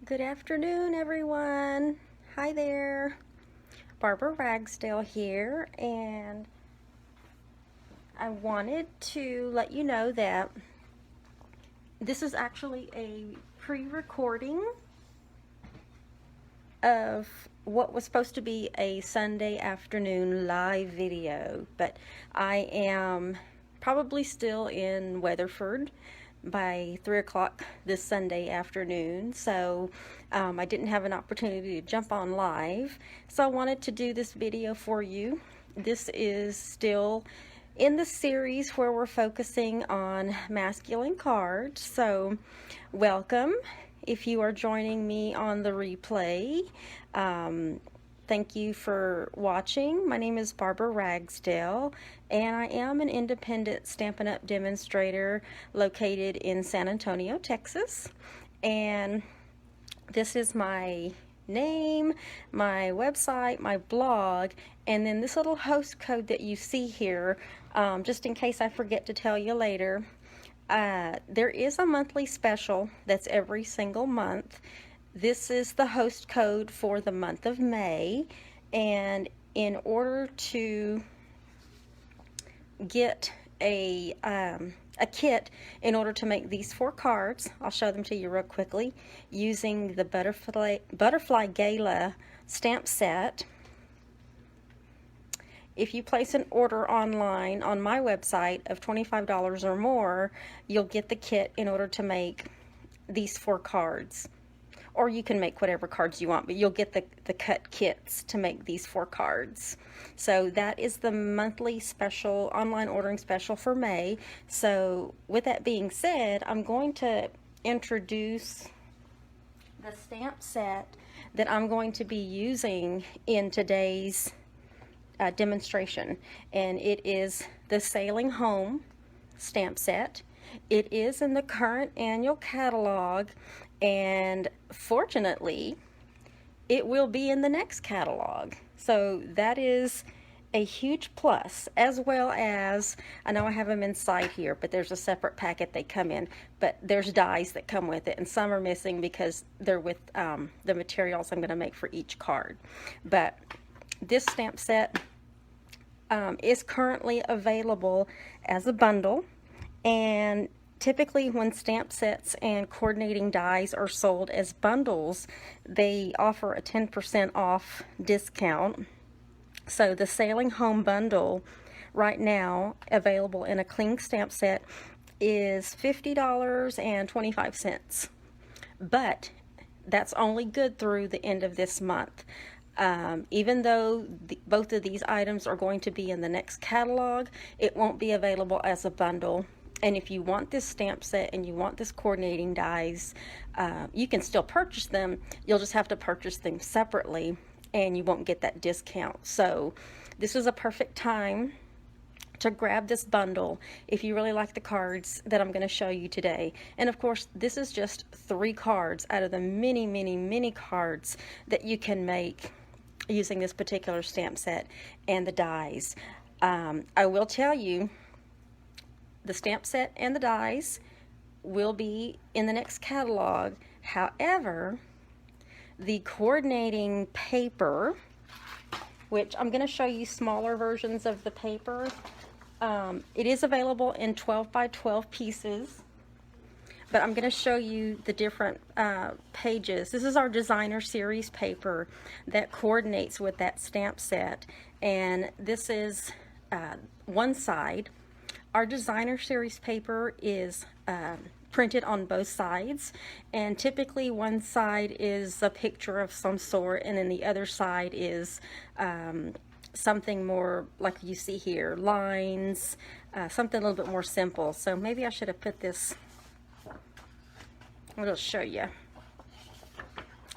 Good afternoon, everyone. Hi there. Barbara Ragsdale here, and I wanted to let you know that this is actually a pre-recording of what was supposed to be a Sunday afternoon live video, but I am probably still in Weatherford by 3 o'clock this Sunday afternoon, so I didn't have an opportunity to jump on live, so I wanted to do this video for you. This is still in the series where we're focusing on masculine cards, so welcome. If you are joining me on the replay, thank you for watching. My name is Barbara Ragsdale, and I am an independent Stampin' Up! Demonstrator located in San Antonio, Texas. And this is my name, my website, my blog, and then this little host code that you see here, just in case I forget to tell you later. There is a monthly special that's every single month. This is the host code for the month of May, and in order to get a kit in order to make these 4 cards, I'll show them to you real quickly, using the Butterfly Gala stamp set. If you place an order online on my website of $25 or more, you'll get the kit in order to make these 4 cards. Or you can make whatever cards you want, but you'll get the cut kits to make these 4 cards. So that is the monthly special, online ordering special for May. So with that being said, I'm going to introduce the stamp set that I'm going to be using in today's demonstration, and it is the Sailing Home stamp set. It is in the current annual catalog, and fortunately it will be in the next catalog, so that is a huge plus, as well as, I know I have them inside here, but there's a separate packet they come in, but there's dies that come with it, and some are missing because they're with the materials I'm going to make for each card. But this stamp set is currently available as a bundle, and typically when stamp sets and coordinating dies are sold as bundles, they offer a 10% off discount. So the Sailing Home bundle right now, available in a cling stamp set, is $50.25, but that's only good through the end of this month. Even though both of these items are going to be in the next catalog, it won't be available as a bundle. And if you want this stamp set and you want this coordinating dies, you can still purchase them. You'll just have to purchase them separately, and you won't get that discount. So this is a perfect time to grab this bundle if you really like the cards that I'm going to show you today. And of course, this is just 3 cards out of the many, many, many cards that you can make using this particular stamp set and the dies. I will tell you, the stamp set and the dies will be in the next catalog. However, the coordinating paper, which I'm going to show you smaller versions of the paper, it is available in 12 by 12 pieces, but I'm going to show you the different pages. This is our designer series paper that coordinates with that stamp set, and this is one side. Our designer series paper is printed on both sides, and typically one side is a picture of some sort, and then the other side is something more like you see here, lines, something a little bit more simple. So maybe I should have put this, I'll just show you.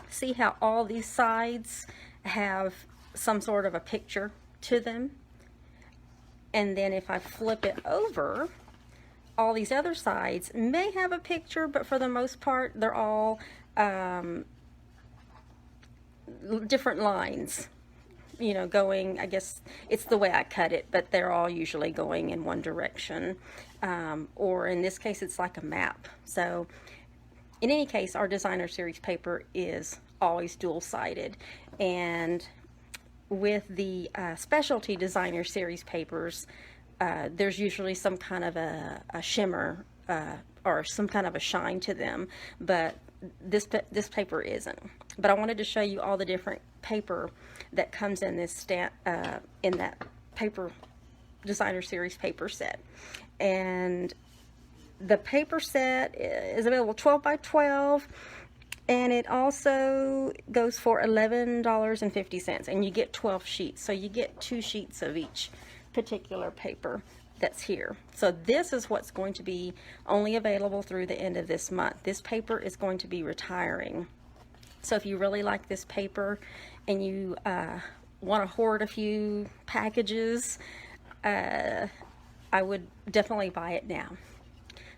See how all these sides have some sort of a picture to them? And then if I flip it over, all these other sides may have a picture, but for the most part, they're all different lines, you know, going, I guess it's the way I cut it, but they're all usually going in one direction, or in this case it's like a map. So in any case, our designer series paper is always dual-sided, and with the specialty designer series papers, there's usually some kind of a shimmer or some kind of a shine to them, but this paper isn't. But I wanted to show you all the different paper that comes in this in that paper designer series paper set. And the paper set is available 12 by 12, and it also goes for $11.50, and you get 12 sheets, so you get 2 sheets of each particular paper that's here. So this is what's going to be only available through the end of this month. This paper is going to be retiring. So if you really like this paper and you want to hoard a few packages, I would definitely buy it now.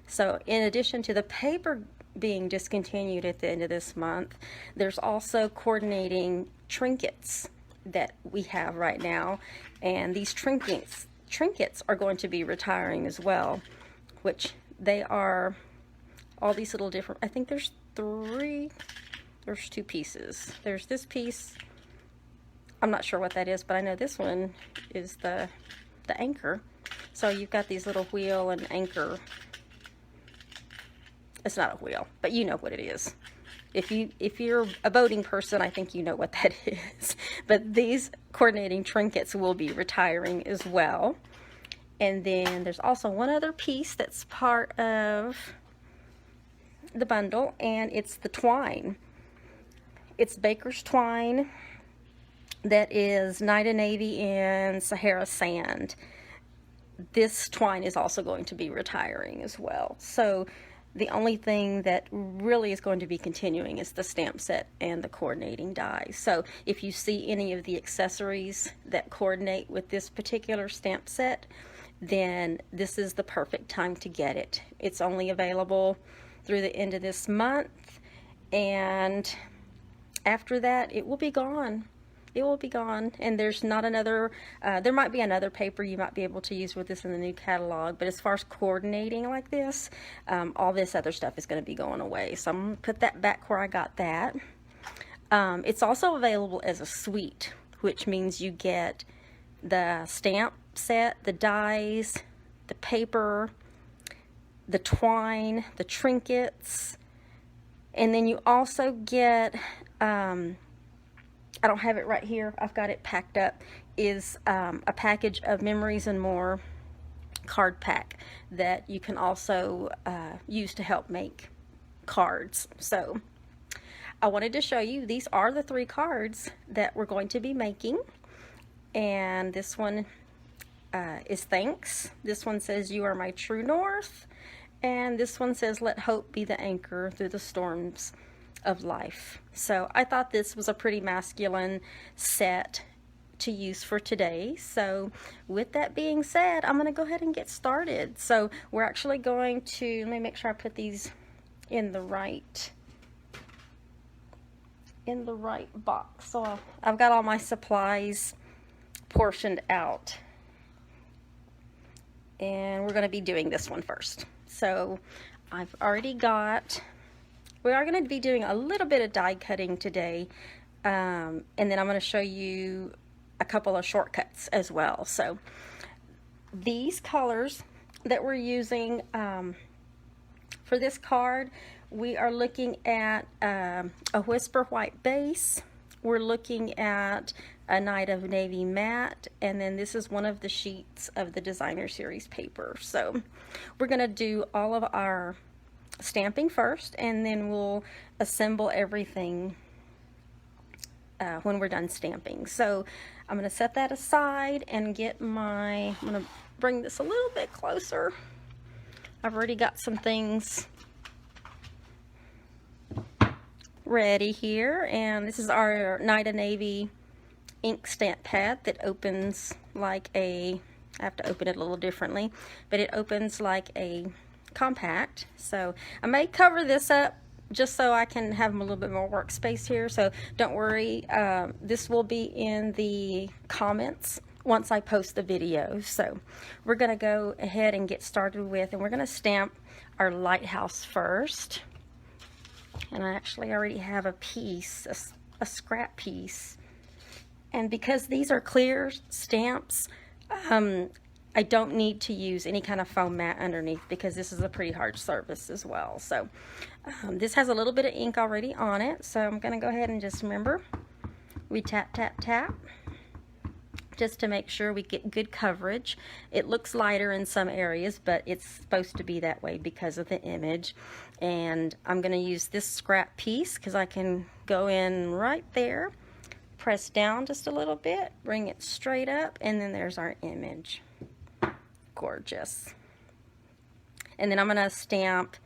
So in addition to the paper being discontinued at the end of this month, there's also coordinating trinkets that we have right now, and these trinkets are going to be retiring as well, which they are all these little different, I think there's 2 pieces. There's this piece, I'm not sure what that is, but I know this one is the anchor. So you've got these little wheel and anchor. It's not a wheel, but you know what it is. If you're a boating person, I think you know what that is. But these coordinating trinkets will be retiring as well. And then there's also one other piece that's part of the bundle, and it's the twine. It's Baker's twine that is Nida Navy and Sahara sand. This twine is also going to be retiring as well. So the only thing that really is going to be continuing is the stamp set and the coordinating dies. So if you see any of the accessories that coordinate with this particular stamp set, then this is the perfect time to get it. It's only available through the end of this month, and after that it will be gone. It will be gone, and there's not another, there might be another paper you might be able to use with this in the new catalog, but as far as coordinating like this, all this other stuff is going to be going away. So I'm going to put that back where I got that. It's also available as a suite, which means you get the stamp set, the dies, the paper, the twine, the trinkets, and then you also get, I don't have it right here, I've got it packed up, is a package of Memories and More card pack that you can also use to help make cards. So I wanted to show you, these are the 3 cards that we're going to be making, and this one is Thanks. This one says You Are My True North, and this one says Let Hope Be the Anchor Through the Storms of Life. So I thought this was a pretty masculine set to use for today. So with that being said, I'm going to go ahead and get started. So we're actually going to, let me make sure I put these in the right box. So I've got all my supplies portioned out, and we're going to be doing this one first. So I've already got, we are going to be doing a little bit of die cutting today, and then I'm going to show you a couple of shortcuts as well. So these colors that we're using for this card, we are looking at a Whisper White base, we're looking at a Night of Navy matte, and then this is one of the sheets of the designer series paper. So we're going to do all of our stamping first, and then we'll assemble everything when we're done stamping. So I'm going to set that aside and get my, I'm going to bring this a little bit closer. I've already got some things ready here, and this is our Nida Navy ink stamp pad that opens like a, I have to open it a little differently, but it opens like a compact. So I may cover this up just so I can have a little bit more workspace here, so don't worry, this will be in the comments once I post the video. So we're going to go ahead and get started with, and we're going to stamp our lighthouse first. And I actually already have a piece, a scrap piece. And because these are clear stamps, I don't need to use any kind of foam mat underneath because this is a pretty hard surface as well. So this has a little bit of ink already on it. So I'm going to go ahead and just remember, we tap, tap, tap, just to make sure we get good coverage. It looks lighter in some areas, but it's supposed to be that way because of the image. And I'm going to use this scrap piece because I can go in right there, press down just a little bit, bring it straight up, and then there's our image. Gorgeous. And then I'm going to stamp,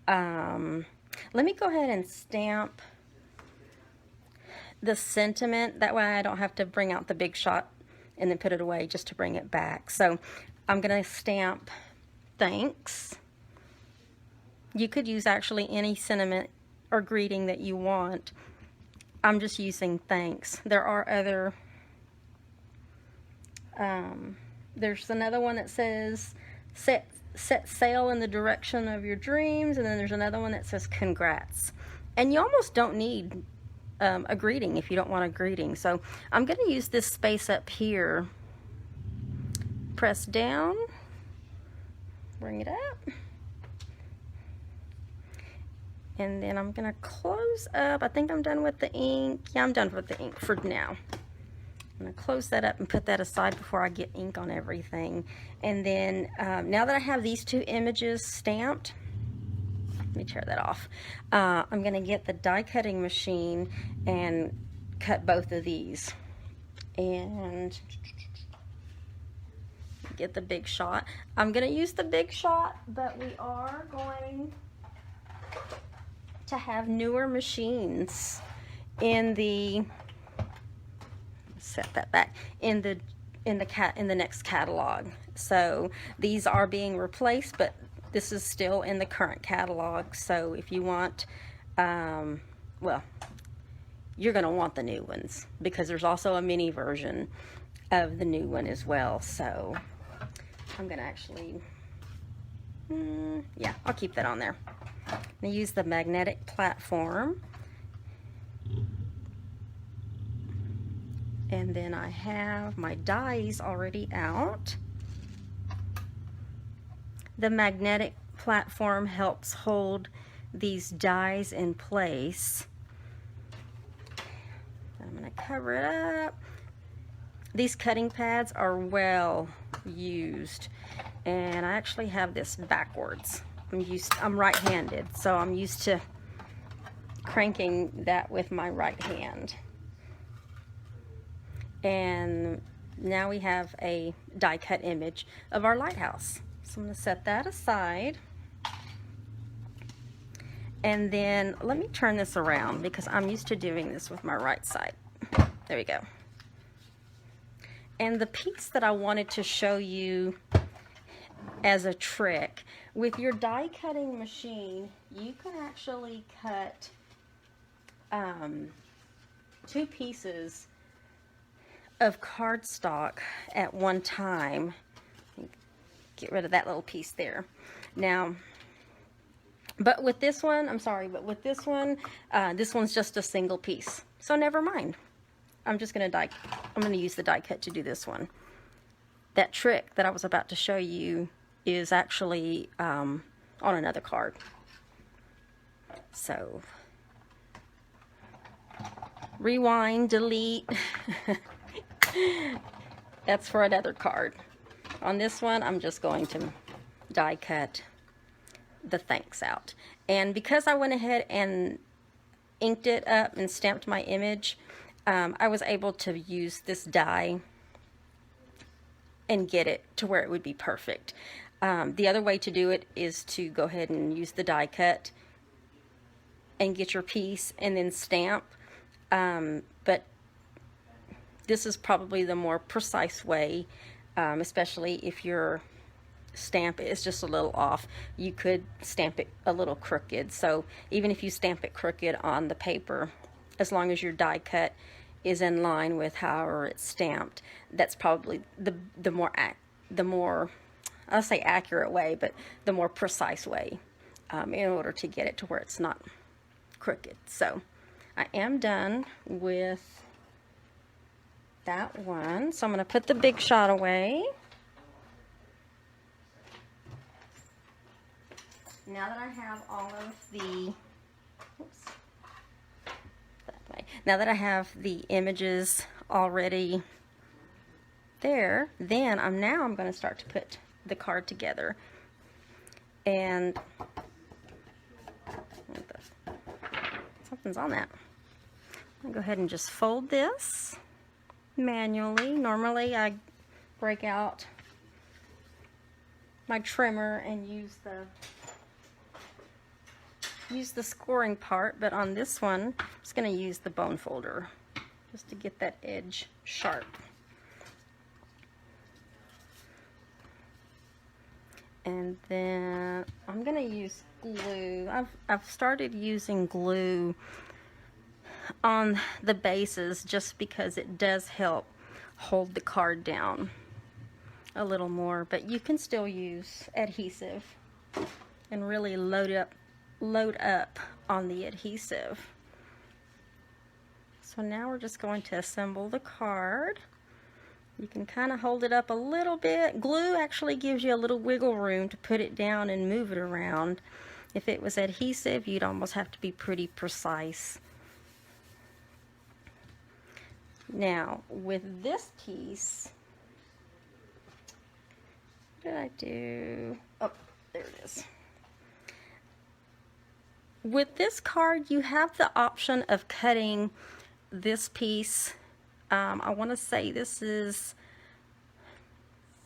let me go ahead and stamp the sentiment. That way I don't have to bring out the Big Shot and then put it away just to bring it back. So I'm going to stamp thanks. You could use actually any sentiment or greeting that you want. I'm just using thanks. There are other, there's another one that says set sail in the direction of your dreams, and then there's another one that says congrats. And you almost don't need a greeting if you don't want a greeting. So I'm going to use this space up here, press down, bring it up, and then I'm going to close up. I think I'm done with the ink. Yeah, I'm done with the ink for now. I'm going to close that up and put that aside before I get ink on everything. And then now that I have these two images stamped, let me tear that off. I'm going to get the die cutting machine and cut both of these. And get the Big Shot. I'm going to use the Big Shot, but we are going to have newer machines in the, set that back, in the next catalog. So these are being replaced, but this is still in the current catalog. So if you want, well, you're going to want the new ones because there's also a mini version of the new one as well. So I'm going to actually, yeah, I'll keep that on there. I'm going to use the magnetic platform. And then I have my dies already out. The magnetic platform helps hold these dies in place. I'm going to cover it up. These cutting pads are well used, and I actually have this backwards. I'm right-handed, so I'm used to cranking that with my right hand. And now we have a die cut image of our lighthouse. So I'm going to set that aside. And then let me turn this around because I'm used to doing this with my right side. There we go. And the piece that I wanted to show you as a trick, with your die cutting machine, you can actually cut two pieces of cardstock at one time. Get rid of that little piece there. Now, but with this one, I'm sorry, but with this one's just a single piece. So never mind. I'm going to use the die cut to do this one. That trick that I was about to show you is actually on another card. So rewind, delete. That's for another card. On this one, I'm just going to die cut the thanks out. And because I went ahead and inked it up and stamped my image, I was able to use this die and get it to where it would be perfect. The other way to do it is to go ahead and use the die cut and get your piece and then stamp. But this is probably the more precise way, especially if your stamp is just a little off. You could stamp it a little crooked. So even if you stamp it crooked on the paper, as long as your die cut is in line with however it's stamped, that's probably the more I'll say accurate way, but the more precise way in order to get it to where it's not crooked. So I am done with that one. So I'm going to put the Big Shot away. Now that I have all of the, oops, that way. Now that I have the images already there, then I'm going to start to put the card together. And something's on that. I'm going to go ahead and just fold this manually. Normally I break out my trimmer and use the scoring part, but on this one I'm just going to use the bone folder just to get that edge sharp. And then I'm going to use glue. I've started using glue on the bases just because it does help hold the card down a little more, but you can still use adhesive and really load up on the adhesive. So now we're just going to assemble the card. You can kind of hold it up a little bit. Glue actually gives you a little wiggle room to put it down and move it around. If it was adhesive, you'd almost have to be pretty precise. Now, with this piece, what did I do? Oh, there it is. With this card, you have the option of cutting this piece. I want to say this is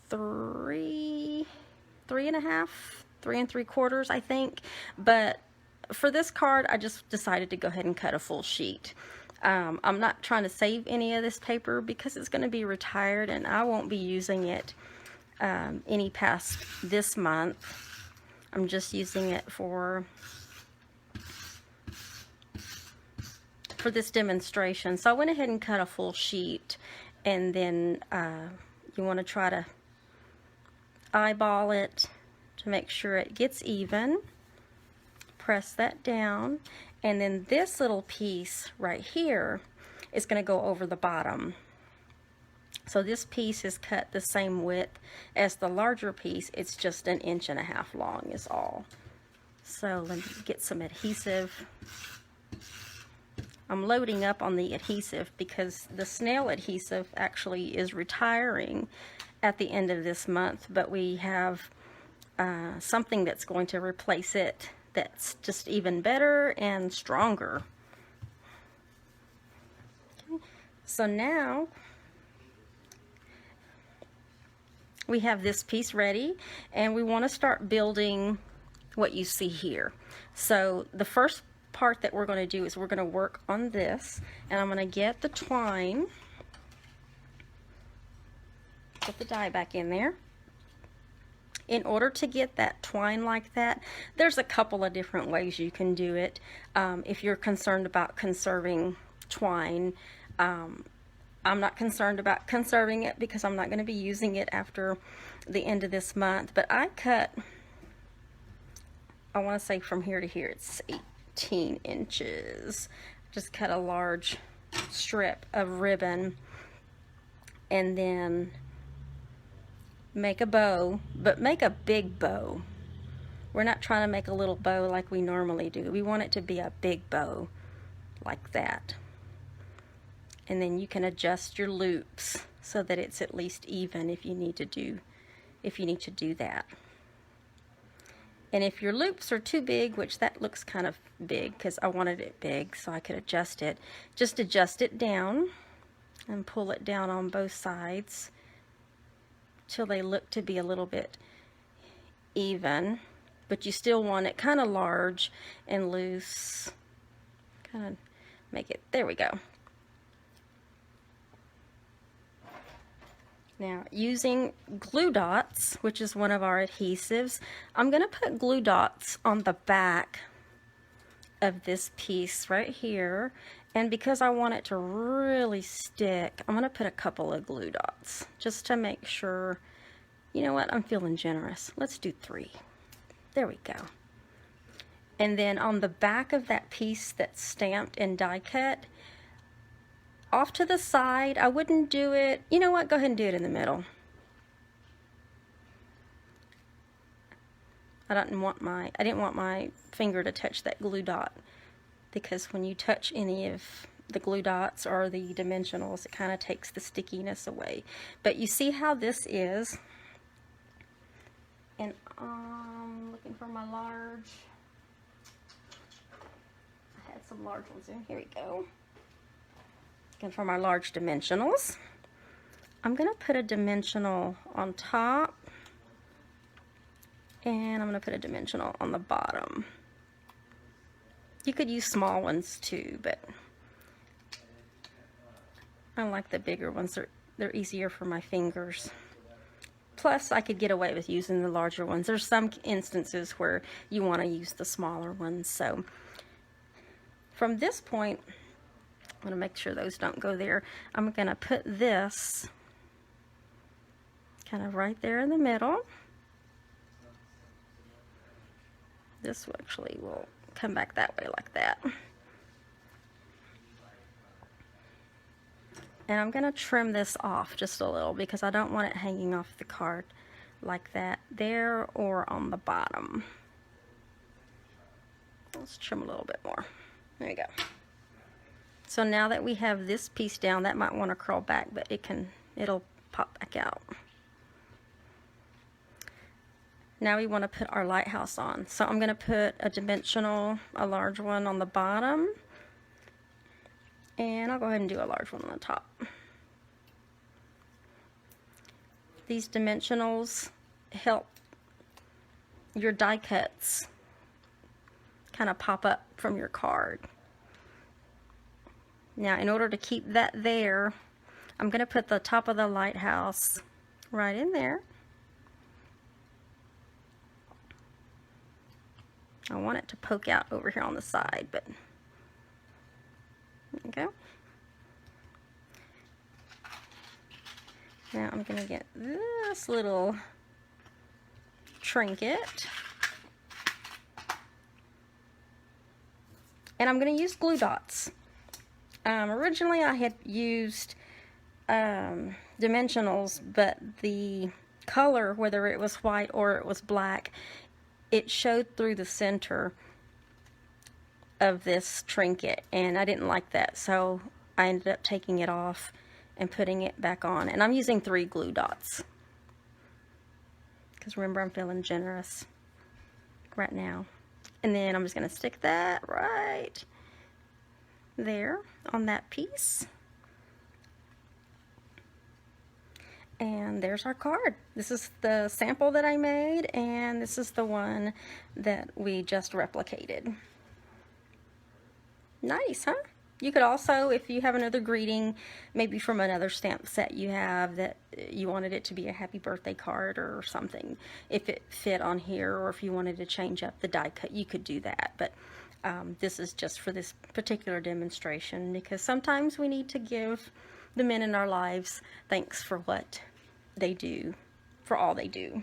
3 3¾ I think, but for this card I just decided to go ahead and cut a full sheet. I'm not trying to save any of this paper because it's going to be retired and I won't be using it any past this month. I'm just using it for this demonstration. So I went ahead and cut a full sheet, and then you want to try to eyeball it to make sure it gets even. Press that down, and then this little piece right here is going to go over the bottom. So this piece is cut the same width as the larger piece. It's just 1.5 inches long is all. So let me get some adhesive. I'm loading up on the adhesive because the snail adhesive actually is retiring at the end of this month, but we have something that's going to replace it that's just even better and stronger. Okay. So now we have this piece ready, and we want to start building what you see here. So the first part that we're going to do is we're going to work on this, and I'm going to get the twine, put the die back in there. In order to get that twine like that, there's a couple of different ways you can do it. If you're concerned about conserving twine, I'm not concerned about conserving it because I'm not going to be using it after the end of this month, but I cut, I want to say from here to here it's 18 inches. Just cut a large strip of ribbon and then make a bow, but make a big bow. We're not trying to make a little bow like we normally do. We want it to be a big bow like that. And then you can adjust your loops so that it's at least even if you need to do that. And if your loops are too big, which that looks kind of big because I wanted it big so I could adjust it, just adjust it down and pull it down on both sides till they look to be a little bit even, but you still want it kind of large and loose. Kind of make it, there we go. Now, using glue dots, which is one of our adhesives, I'm going to put glue dots on the back of this piece right here. And because I want it to really stick, I'm going to put a couple of glue dots just to make sure. You know what? I'm feeling generous. Let's do 3. There we go. And then on the back of that piece that's stamped and die cut, off to the side, I wouldn't do it, you know what, go ahead and do it in the middle. I didn't want my finger to touch that glue dot, because when you touch any of the glue dots or the dimensionals, it kind of takes the stickiness away. But you see how this is, and I'm looking for my large, I had some large ones in, here we go. Looking for my large dimensionals. I'm going to put a dimensional on top, and I'm going to put a dimensional on the bottom. You could use small ones too, but I like the bigger ones. They're easier for my fingers. Plus, I could get away with using the larger ones. There's some instances where you want to use the smaller ones. So from this point, I'm going to make sure those don't go there. I'm going to put this kind of right there in the middle. This actually will come back that way like that. And I'm going to trim this off just a little because I don't want it hanging off the card like that there or on the bottom. Let's trim a little bit more. There you go. So now that we have this piece down, that might want to curl back, but it'll pop back out. Now we want to put our lighthouse on. So I'm going to put a dimensional, a large one on the bottom, and I'll go ahead and do a large one on the top. These dimensionals help your die cuts kind of pop up from your card. Now, in order to keep that there, I'm going to put the top of the lighthouse right in there. I want it to poke out over here on the side, but there you go. Now I'm going to get this little trinket, and I'm going to use glue dots. Originally I had used dimensionals, but the color, whether it was white or it was black, it showed through the center of this trinket, and I didn't like that, so I ended up taking it off and putting it back on. And I'm using 3 glue dots because remember, I'm feeling generous right now. And then I'm just going to stick that right there on that piece. And there's our card. This is the sample that I made, and this is the one that we just replicated. Nice, huh? You could also, if you have another greeting, maybe from another stamp set you have that you wanted it to be a happy birthday card or something, if it fit on here, or if you wanted to change up the die cut, you could do that. But this is just for this particular demonstration, because sometimes we need to give the men in our lives thanks for what they do, for all they do,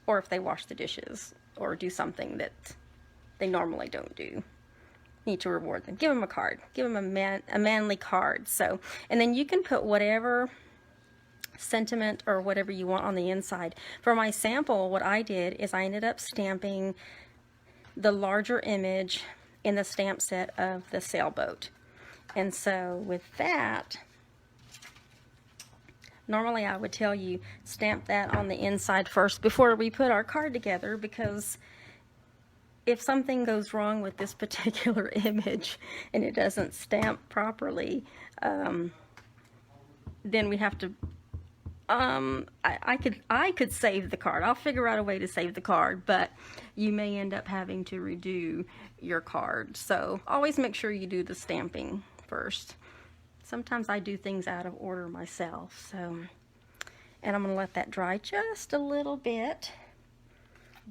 or if they wash the dishes or do something that they normally don't do. Need to reward them. Give them a card. Give them a manly card. So, and then you can put whatever sentiment or whatever you want on the inside. For my sample, what I did is I ended up stamping the larger image in the stamp set of the sailboat. And so with that, normally I would tell you stamp that on the inside first before we put our card together, because if something goes wrong with this particular image and it doesn't stamp properly, then we have to, I could save the card. I'll figure out a way to save the card, but you may end up having to redo your card. So always make sure you do the stamping first. Sometimes I do things out of order myself, so, and I'm going to let that dry just a little bit.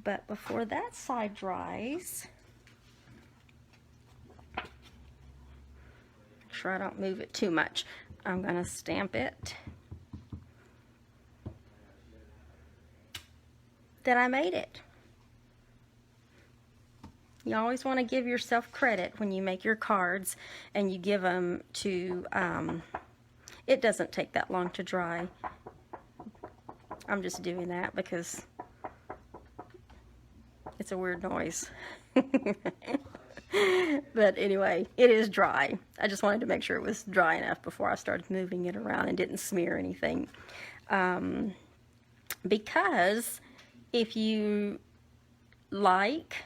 But before that side dries, make sure I don't move it too much. I'm going to stamp it that I made it. You always want to give yourself credit when you make your cards and you give them to, it doesn't take that long to dry. I'm just doing that because it's a weird noise. But anyway, it is dry. I just wanted to make sure it was dry enough before I started moving it around and didn't smear anything. Because if you like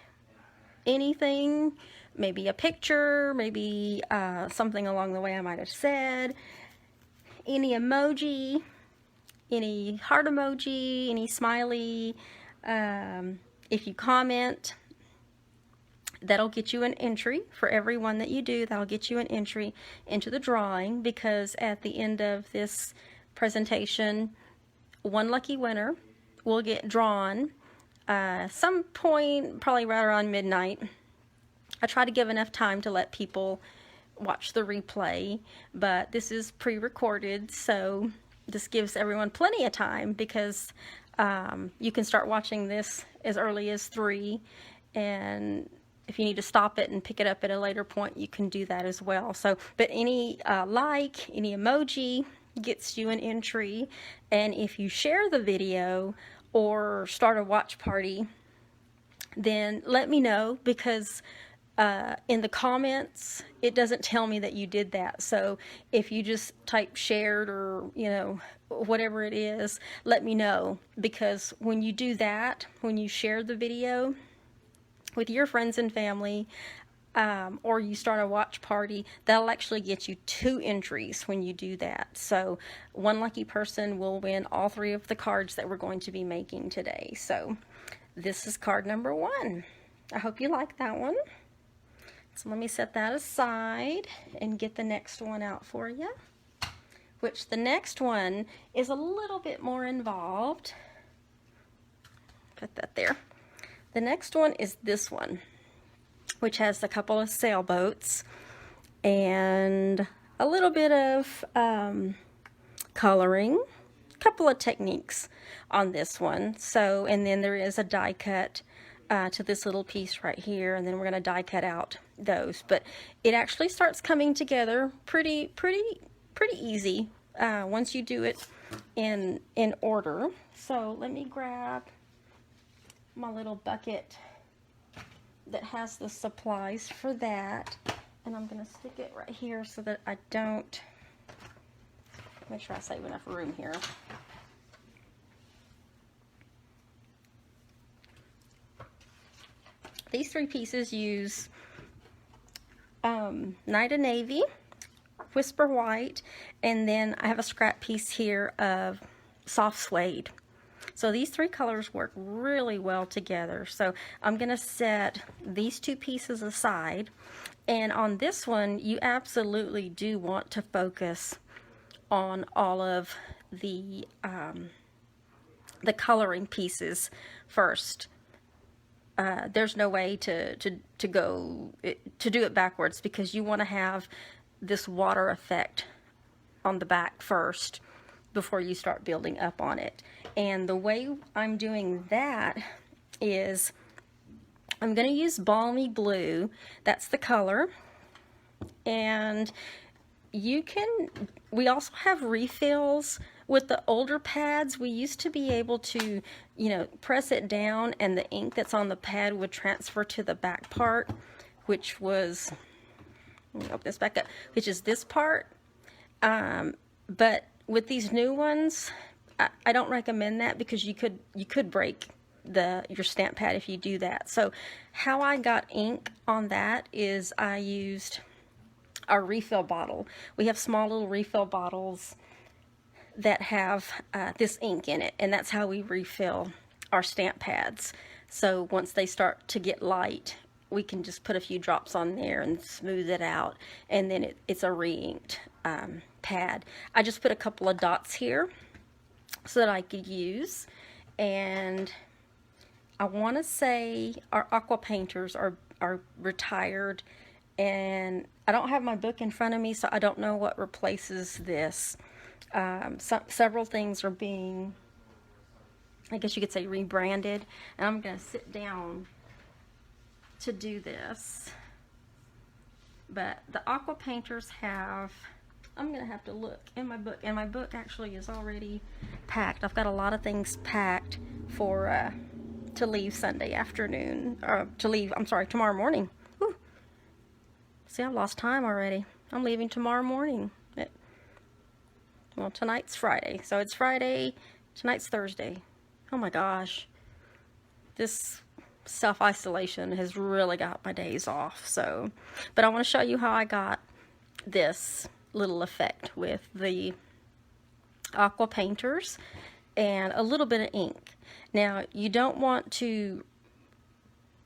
anything, maybe a picture, maybe something along the way I might have said, any emoji, any heart emoji, any smiley, if you comment, that'll get you an entry. For every one that you do, that'll get you an entry into the drawing, because at the end of this presentation, one lucky winner will get drawn some point, probably right around midnight. I try to give enough time to let people watch the replay, but this is pre-recorded, so this gives everyone plenty of time, because you can start watching this as early as 3, and if you need to stop it and pick it up at a later point, you can do that as well. So, but any like, any emoji gets you an entry, and if you share the video or start a watch party, then let me know, because in the comments, it doesn't tell me that you did that. So if you just type shared, or, you know, whatever it is, let me know, because when you do that, when you share the video with your friends and family, or you start a watch party, that'll actually get you 2 entries when you do that. So one lucky person will win all 3 of the cards that we're going to be making today. So this is card number 1. I hope you like that one. So let me set that aside and get the next one out for you, which the next one is a little bit more involved. Put that there. The next one is this one, which has a couple of sailboats and a little bit of coloring, a couple of techniques on this one. So, and then there is a die cut to this little piece right here, and then we're going to die cut out those. But it actually starts coming together pretty easy once you do it in order. So let me grab my little bucket that has the supplies for that, and I'm going to stick it right here so that I don't, make sure I save enough room here. These 3 pieces use Night of Navy, Whisper White, and then I have a scrap piece here of soft suede. So these 3 colors work really well together. So I'm going to set these 2 pieces aside, and on this one you absolutely do want to focus on all of the coloring pieces first. There's no way to do it backwards, because you want to have this water effect on the back first before you start building up on it. And the way I'm doing that is I'm going to use Balmy Blue. That's the color. And we also have refills with the older pads. We used to be able to, you know, press it down and the ink that's on the pad would transfer to the back part, which was, let me open this back up, which is this part. But with these new ones, I don't recommend that, because you could break your stamp pad if you do that. So how I got ink on that is I used our refill bottle. We have small little refill bottles that have this ink in it, and that's how we refill our stamp pads. So once they start to get light, we can just put a few drops on there and smooth it out, and then it's a re-inked pad. I just put a couple of dots here so that I could use, and I want to say our aqua painters are retired, and I don't have my book in front of me, so I don't know what replaces this. Several things are being, I guess you could say, rebranded, and I'm going to sit down to do this, but the Aqua Painters have, I'm gonna have to look in my book, and my book actually is already packed. I've got a lot of things packed for to leave Sunday afternoon, or to leave, I'm sorry, tomorrow morning. Whew. See, I've lost time already. I'm leaving tomorrow morning. Well, tonight's Friday, so it's Friday, tonight's Thursday. Oh my gosh. This self-isolation has really got my days off, so. But I want to show you how I got this little effect with the Aqua Painters and a little bit of ink. Now, you don't want to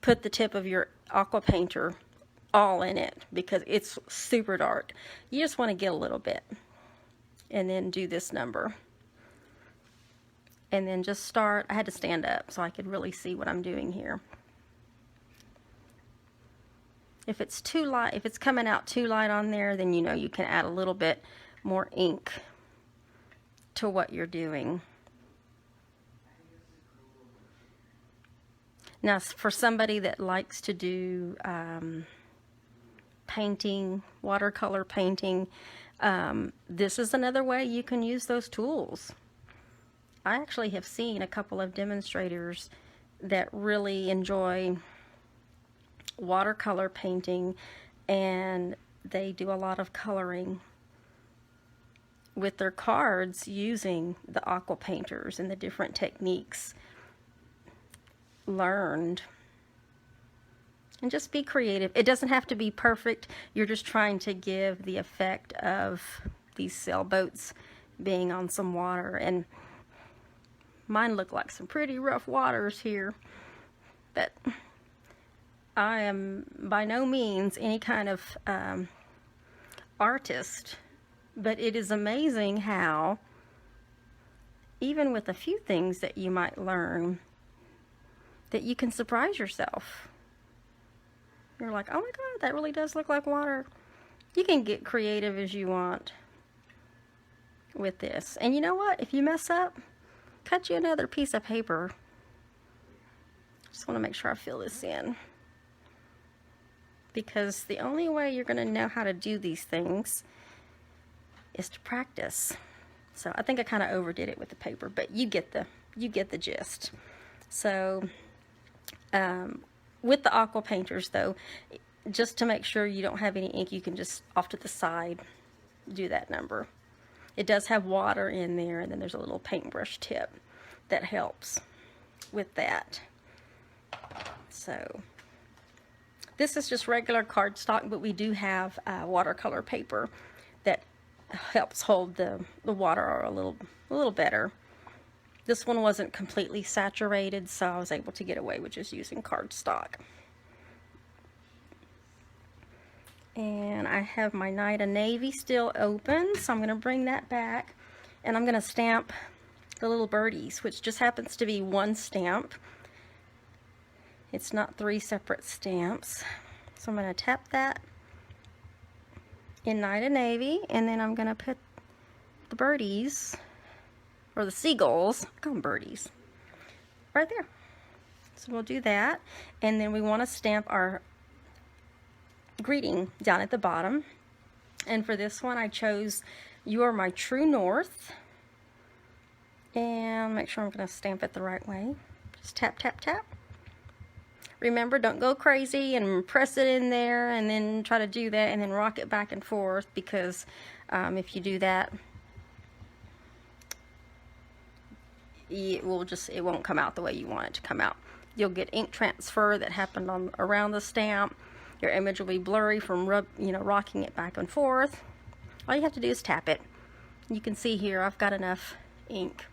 put the tip of your Aqua Painter all in it because it's super dark. You just want to get a little bit and then do this number. And then just start, I had to stand up so I could really see what I'm doing here. If it's too light, if it's coming out too light on there, then you know you can add a little bit more ink to what you're doing. Now, for somebody that likes to do painting, watercolor painting, this is another way you can use those tools. I actually have seen a couple of demonstrators that really enjoy watercolor painting, and they do a lot of coloring with their cards using the Aqua Painters and the different techniques learned. And just be creative. It doesn't have to be perfect. You're just trying to give the effect of these sailboats being on some water, and mine look like some pretty rough waters here, but I am by no means any kind of artist, but it is amazing how even with a few things that you might learn, that you can surprise yourself. You're like, oh my God, that really does look like water. You can get creative as you want with this. And you know what? If you mess up, cut you another piece of paper. Just want to make sure I fill this in, because the only way you're going to know how to do these things is to practice. So I think I kind of overdid it with the paper, but you get the gist. So with the Aqua Painters though, just to make sure you don't have any ink, you can just off to the side do that number. It does have water in there, and then there's a little paintbrush tip that helps with that. So this is just regular cardstock, but we do have watercolor paper that helps hold the water a little better. This one wasn't completely saturated, so I was able to get away with just using cardstock. And I have my Night of Navy still open, so I'm going to bring that back, and I'm going to stamp the little birdies, which just happens to be one stamp. It's not 3 separate stamps. So I'm going to tap that in Night of Navy, and then I'm going to put the birdies, or the seagulls, I call them birdies, right there. So we'll do that, and then we want to stamp our greeting down at the bottom. And for this one I chose "You Are My True North," and make sure I'm going to stamp it the right way. Just tap, tap, tap. Remember, don't go crazy and press it in there and then try to do that and then rock it back and forth, because if you do that, it won't come out the way you want it to come out. You'll get ink transfer that happened around the stamp. Your image will be blurry from rocking it back and forth. All you have to do is tap it. You can see here I've got enough ink,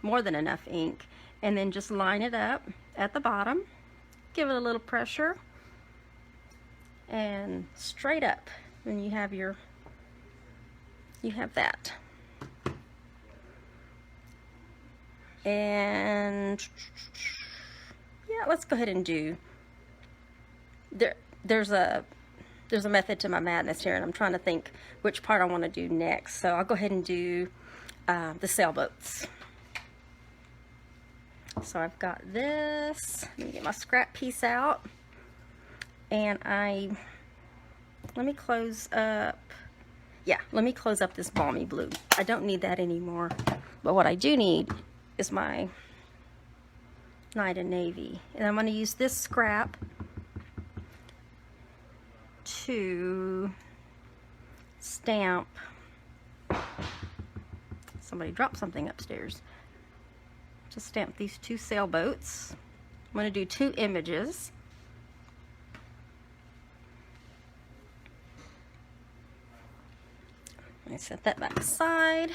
more than enough ink, and then just line it up at the bottom. Give it a little pressure, and straight up, and you have that. And yeah, let's go ahead and do, there's a method to my madness here, and I'm trying to think which part I want to do next. So I'll go ahead and do the sailboats. So I've got this. Let me get my scrap piece out. And let me close up, yeah, let me close up this Balmy Blue. I don't need that anymore. But what I do need is my Night and Navy. And I'm going to use this scrap to stamp. Somebody dropped something upstairs. To stamp these 2 sailboats. I'm going to do 2 images. Let me set that back aside.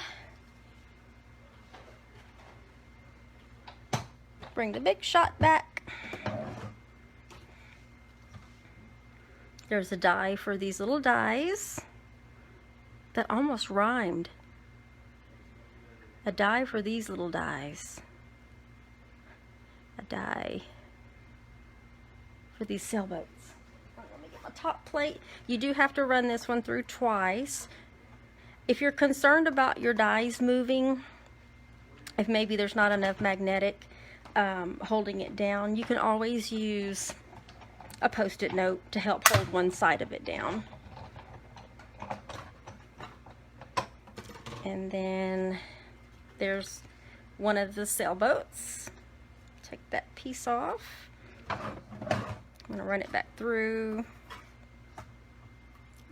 Bring the Big Shot back. There's a die for these little dies. That almost rhymed. A die for these little dies. A die for these sailboats. Let me get my top plate. You do have to run this one through twice. If you're concerned about your dies moving, if maybe there's not enough magnetic holding it down, you can always use a Post-it note to help hold one side of it down. And then there's one of the sailboats. Take that piece off. I'm going to run it back through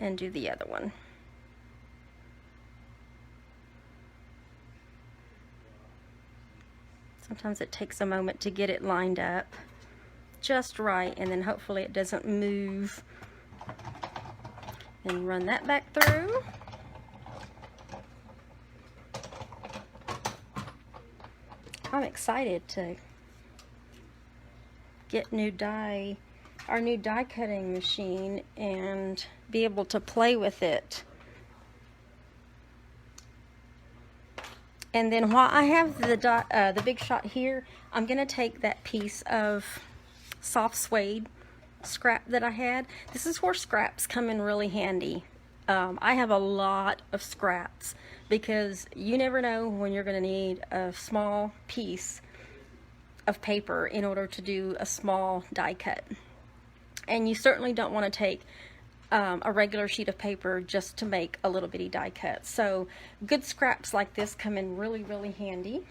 and do the other one. Sometimes it takes a moment to get it lined up just right, and then hopefully it doesn't move. And run that back through. I'm excited to get our new die cutting machine and be able to play with it. And then while I have the Big Shot here, I'm going to take that piece of soft suede scrap that I had. This is where scraps come in really handy. I have a lot of scraps because you never know when you're going to need a small piece of paper in order to do a small die cut. And you certainly don't want to take a regular sheet of paper just to make a little bitty die cut. So good scraps like this come in really, really handy.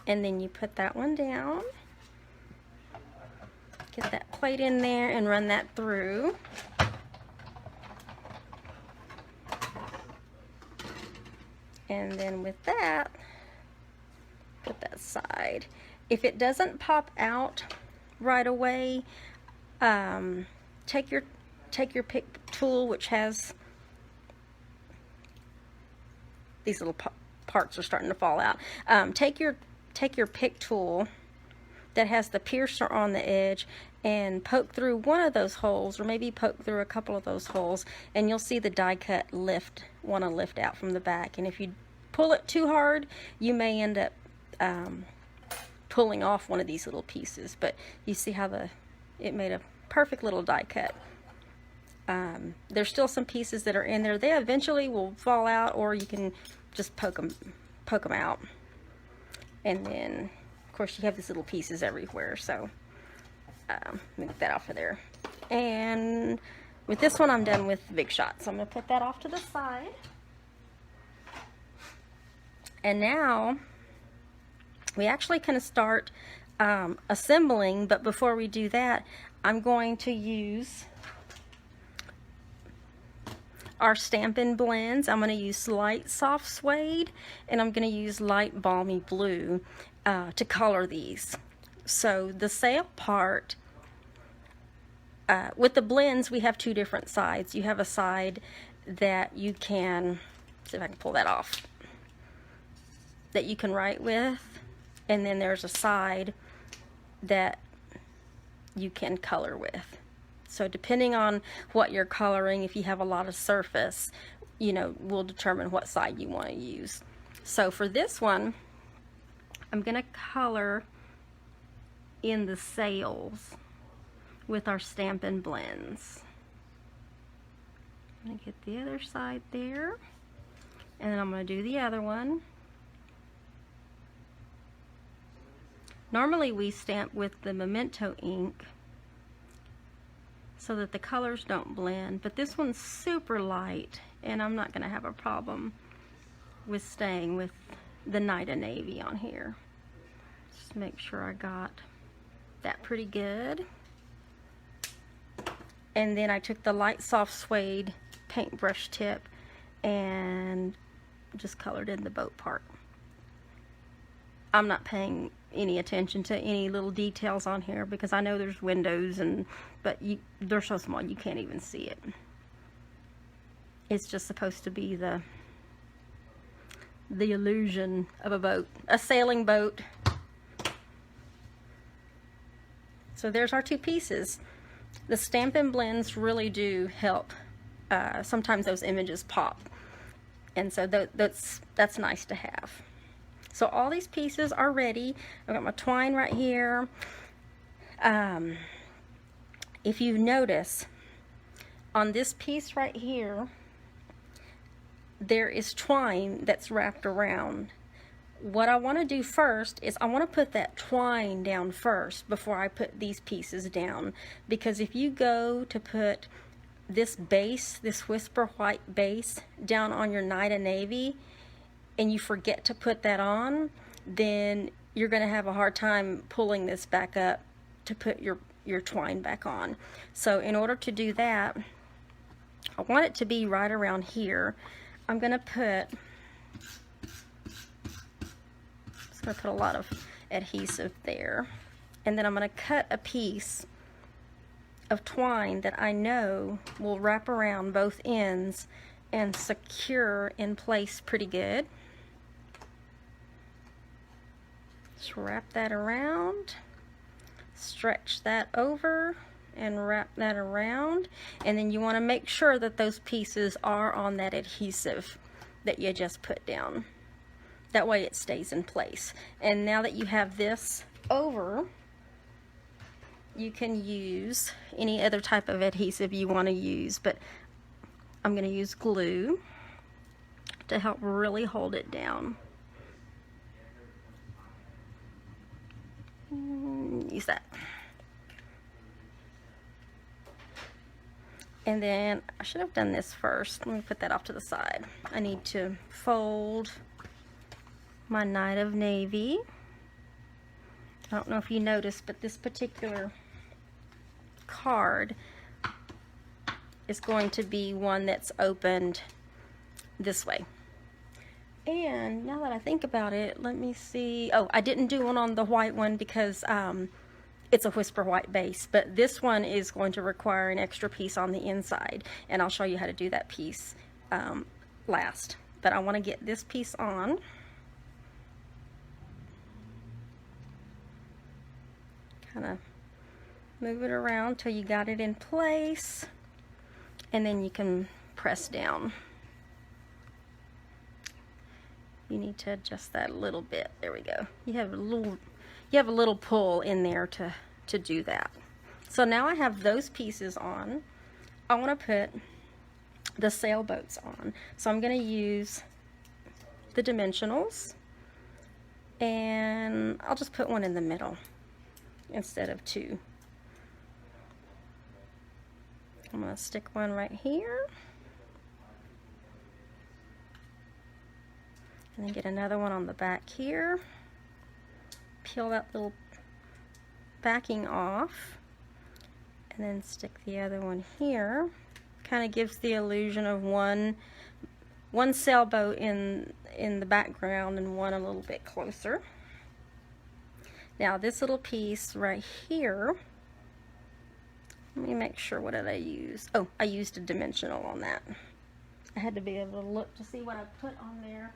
And then you put that one down. Get that plate in there and run that through. And then with that, put that aside. If it doesn't pop out right away, take your pick tool, which has these little parts are starting to fall out. Take your pick tool that has the piercer on the edge and poke through one of those holes, or maybe poke through a couple of those holes, and you'll see the die cut want to lift out from the back. And if you pull it too hard, you may end up pulling off one of these little pieces. But you see how it made a perfect little die cut. There's still some pieces that are in there. They eventually will fall out, or you can just poke them out. And then, of course, you have these little pieces everywhere. So let me get that off of there. And with this one, I'm done with the Big Shot. So I'm going to put that off to the side. And now we actually kind of start assembling, but before we do that, I'm going to use our Stampin' Blends. I'm going to use light soft suede, and I'm going to use light balmy blue to color these. So the sail part, with the blends, we have 2 different sides. You have a side that you can, see if I can pull that off, that you can write with, and then there's a side that you can color with. So depending on what you're coloring, if you have a lot of surface, will determine what side you want to use. So for this one, I'm going to color in the sails with our Stampin' Blends. I'm going to get the other side there, and then I'm going to do the other one. Normally we stamp with the Memento ink, so that the colors don't blend. But this one's super light, and I'm not gonna have a problem with staying with the Night of Navy on here. Just make sure I got that pretty good. And then I took the light soft suede paintbrush tip and just colored in the boat part. I'm not paying any attention to any little details on here because I know there's windows, but they're so small you can't even see it. It's just supposed to be the illusion of a boat, a sailing boat. So there's our two pieces. The Stampin' Blends really do help. Sometimes those images pop, and so that's nice to have. So all these pieces are ready. I've got my twine right here. If you notice, on this piece right here, there is twine that's wrapped around. What I want to do first is I want to put that twine down first before I put these pieces down, because if you go to put this base, this Whisper White base, down on your Night of Navy and you forget to put that on, then you're going to have a hard time pulling this back up to put your twine back on. So in order to do that, I want it to be right around here. I'm going to put a lot of adhesive there, and then I'm going to cut a piece of twine that I know will wrap around both ends and secure in place pretty good. Just wrap that around, stretch that over, and wrap that around, and then you want to make sure that those pieces are on that adhesive that you just put down. That way it stays in place. And now that you have this over, you can use any other type of adhesive you want to use, but I'm going to use glue to help really hold it down. Use that. And then I should have done this first. Let me put that off to the side. I need to fold my Night of Navy. I don't know if you noticed, but this particular card is going to be one that's opened this way. And now that I think about it, let me see. Oh, I didn't do one on the white one because it's a Whisper White base, but this one is going to require an extra piece on the inside, and I'll show you how to do that piece last. But I want to get this piece on. Kind of move it around till you got it in place, and then you can press down. You need to adjust that a little bit. There we go. You have a little pull in there to do that. So now I have those pieces on. I want to put the sailboats on. So I'm going to use the dimensionals, and I'll just put one in the middle instead of two. I'm going to stick one right here, and then get another one on the back here. Peel that little backing off, and then stick the other one here. Kind of gives the illusion of one sailboat in the background and one a little bit closer. Now this little piece right here, let me make sure, what did I use? Oh, I used a dimensional on that. I had to be able to look to see what I put on there.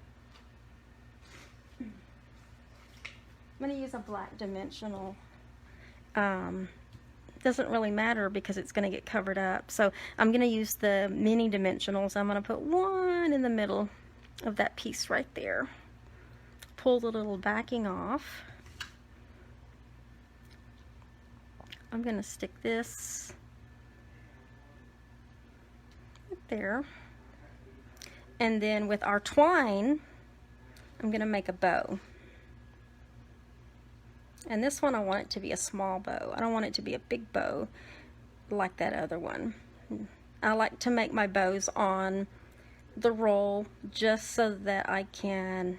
I'm going to use a black dimensional. Doesn't really matter because it's going to get covered up. So I'm going to use the mini dimensionals. I'm going to put one in the middle of that piece right there. Pull the little backing off. I'm going to stick this right there. And then with our twine, I'm going to make a bow. And this one I want it to be a small bow. I don't want it to be a big bow. like that other one. I like to make my bows on the roll just so that I can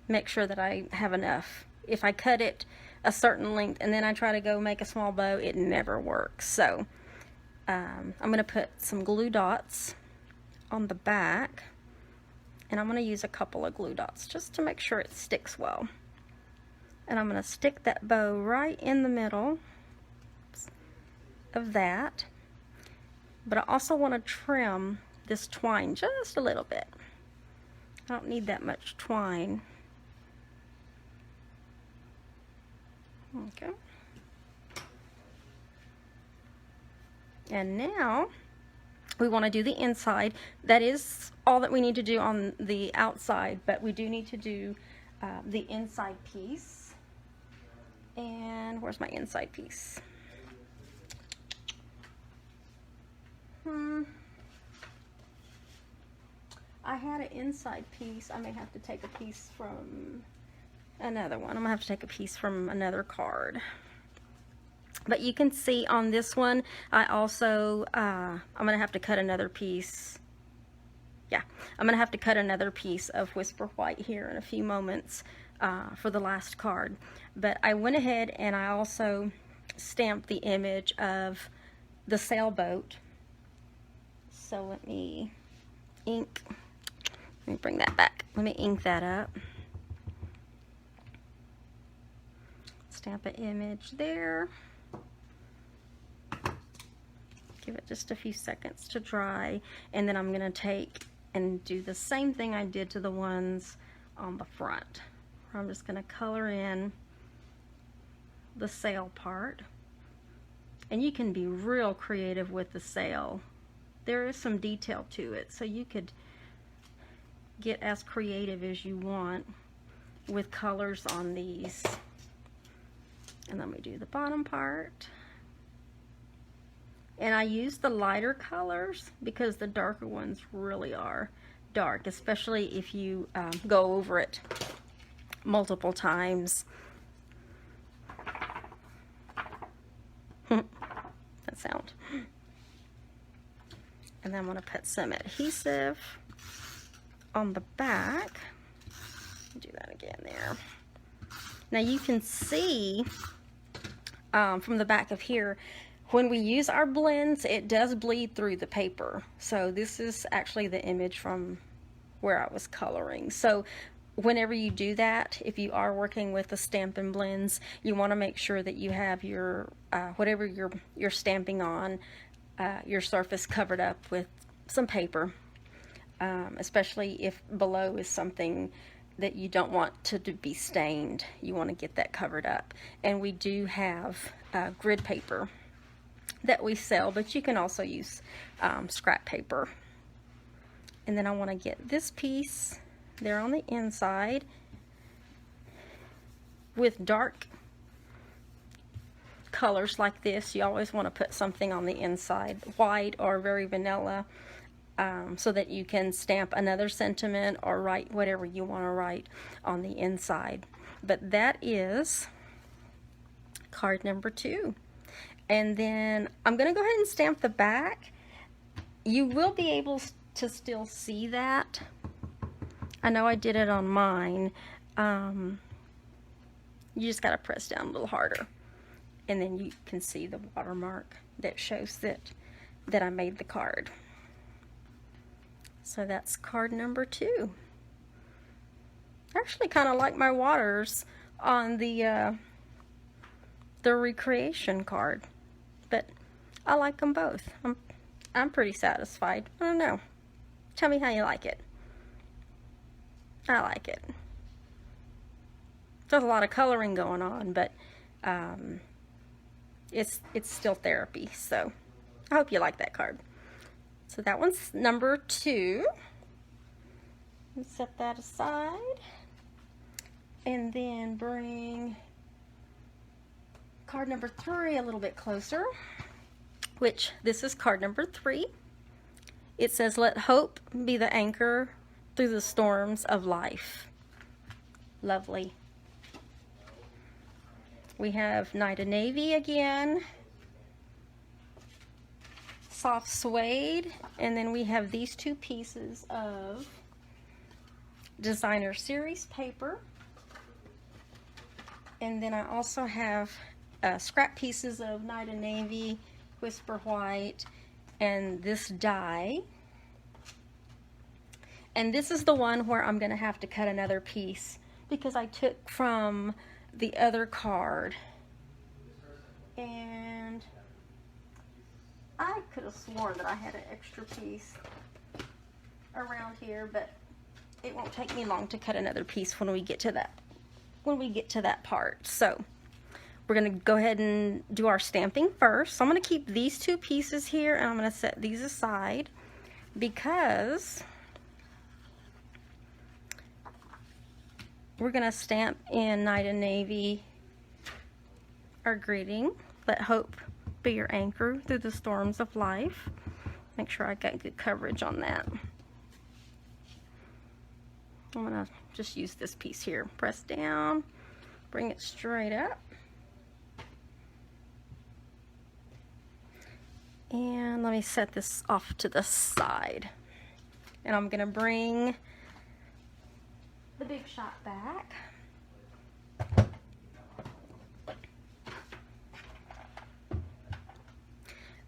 make sure that I have enough. If I cut it a certain length and then I try to go make a small bow, it never works. So I'm going to put some glue dots on the back, and I'm going to use a couple of glue dots just to make sure it sticks well. And I'm going to stick that bow right in the middle of that. But I also want to trim this twine just a little bit. I don't need that much twine. Okay. And now we want to do the inside. That is all that we need to do on the outside, but we do need to do the inside piece. And where's my inside piece? I had an inside piece. I may have to take a piece from another one. I'm gonna have to take a piece from another card. But you can see on this one, I also, I'm gonna have to cut another piece. Yeah, I'm gonna have to cut another piece of Whisper White here in a few moments for the last card. But I went ahead and I also stamped the image of the sailboat. So let me bring that back. Let me ink that up. Stamp an image there. Give it just a few seconds to dry, and then I'm gonna take and do the same thing I did to the ones on the front. I'm just gonna color in the sail part, and you can be real creative with the sail. There is some detail to it, so you could get as creative as you want with colors on these. And let me do the bottom part. And I use the lighter colors because the darker ones really are dark, especially if you go over it multiple times. That sound. And then I'm going to put some adhesive on the back. Do that again there. Now you can see from the back of here, when we use our blends, it does bleed through the paper. So this is actually the image from where I was coloring. So whenever you do that, if you are working with the Stampin' Blends, you want to make sure that you have your whatever you're stamping on, your surface covered up with some paper, especially if below is something that you don't want to be stained. You want to get that covered up. And we do have grid paper that we sell, but you can also use scrap paper. And then I want to get this piece there on the inside with dark colors like this. You always want to put something on the inside, white or very vanilla, so that you can stamp another sentiment or write whatever you want to write on the inside. But that is card number 2. And then I'm going to go ahead and stamp the back. You will be able to still see that. I know I did it on mine. You just got to press down a little harder, and then you can see the watermark that shows that I made the card. So that's card number 2. I actually kind of like my waters on the recreation card, but I like them both. I'm pretty satisfied. I don't know. Tell me how you like it. I like it. There's a lot of coloring going on, but it's still therapy. So I hope you like that card. So that one's number 2. Let's set that aside, and then bring card number 3 a little bit closer, which this is card number 3. It says, "Let hope be the anchor through the storms of life." Lovely. We have Night of Navy again, soft suede, and then we have these two pieces of Designer Series paper. And then I also have scrap pieces of Night of Navy, Whisper White, and this die. And this is the one where I'm going to have to cut another piece because I took from the other card. And I could have sworn that I had an extra piece around here, but it won't take me long to cut another piece when we get to that part. So we're going to go ahead and do our stamping first. So I'm going to keep these two pieces here and I'm going to set these aside because we're going to stamp in Night of Navy our greeting, let hope be your anchor through the storms of life. Make sure I got good coverage on that. I'm going to just use this piece here. Press down, bring it straight up. And let me set this off to the side. And I'm going to bring the Big Shot back.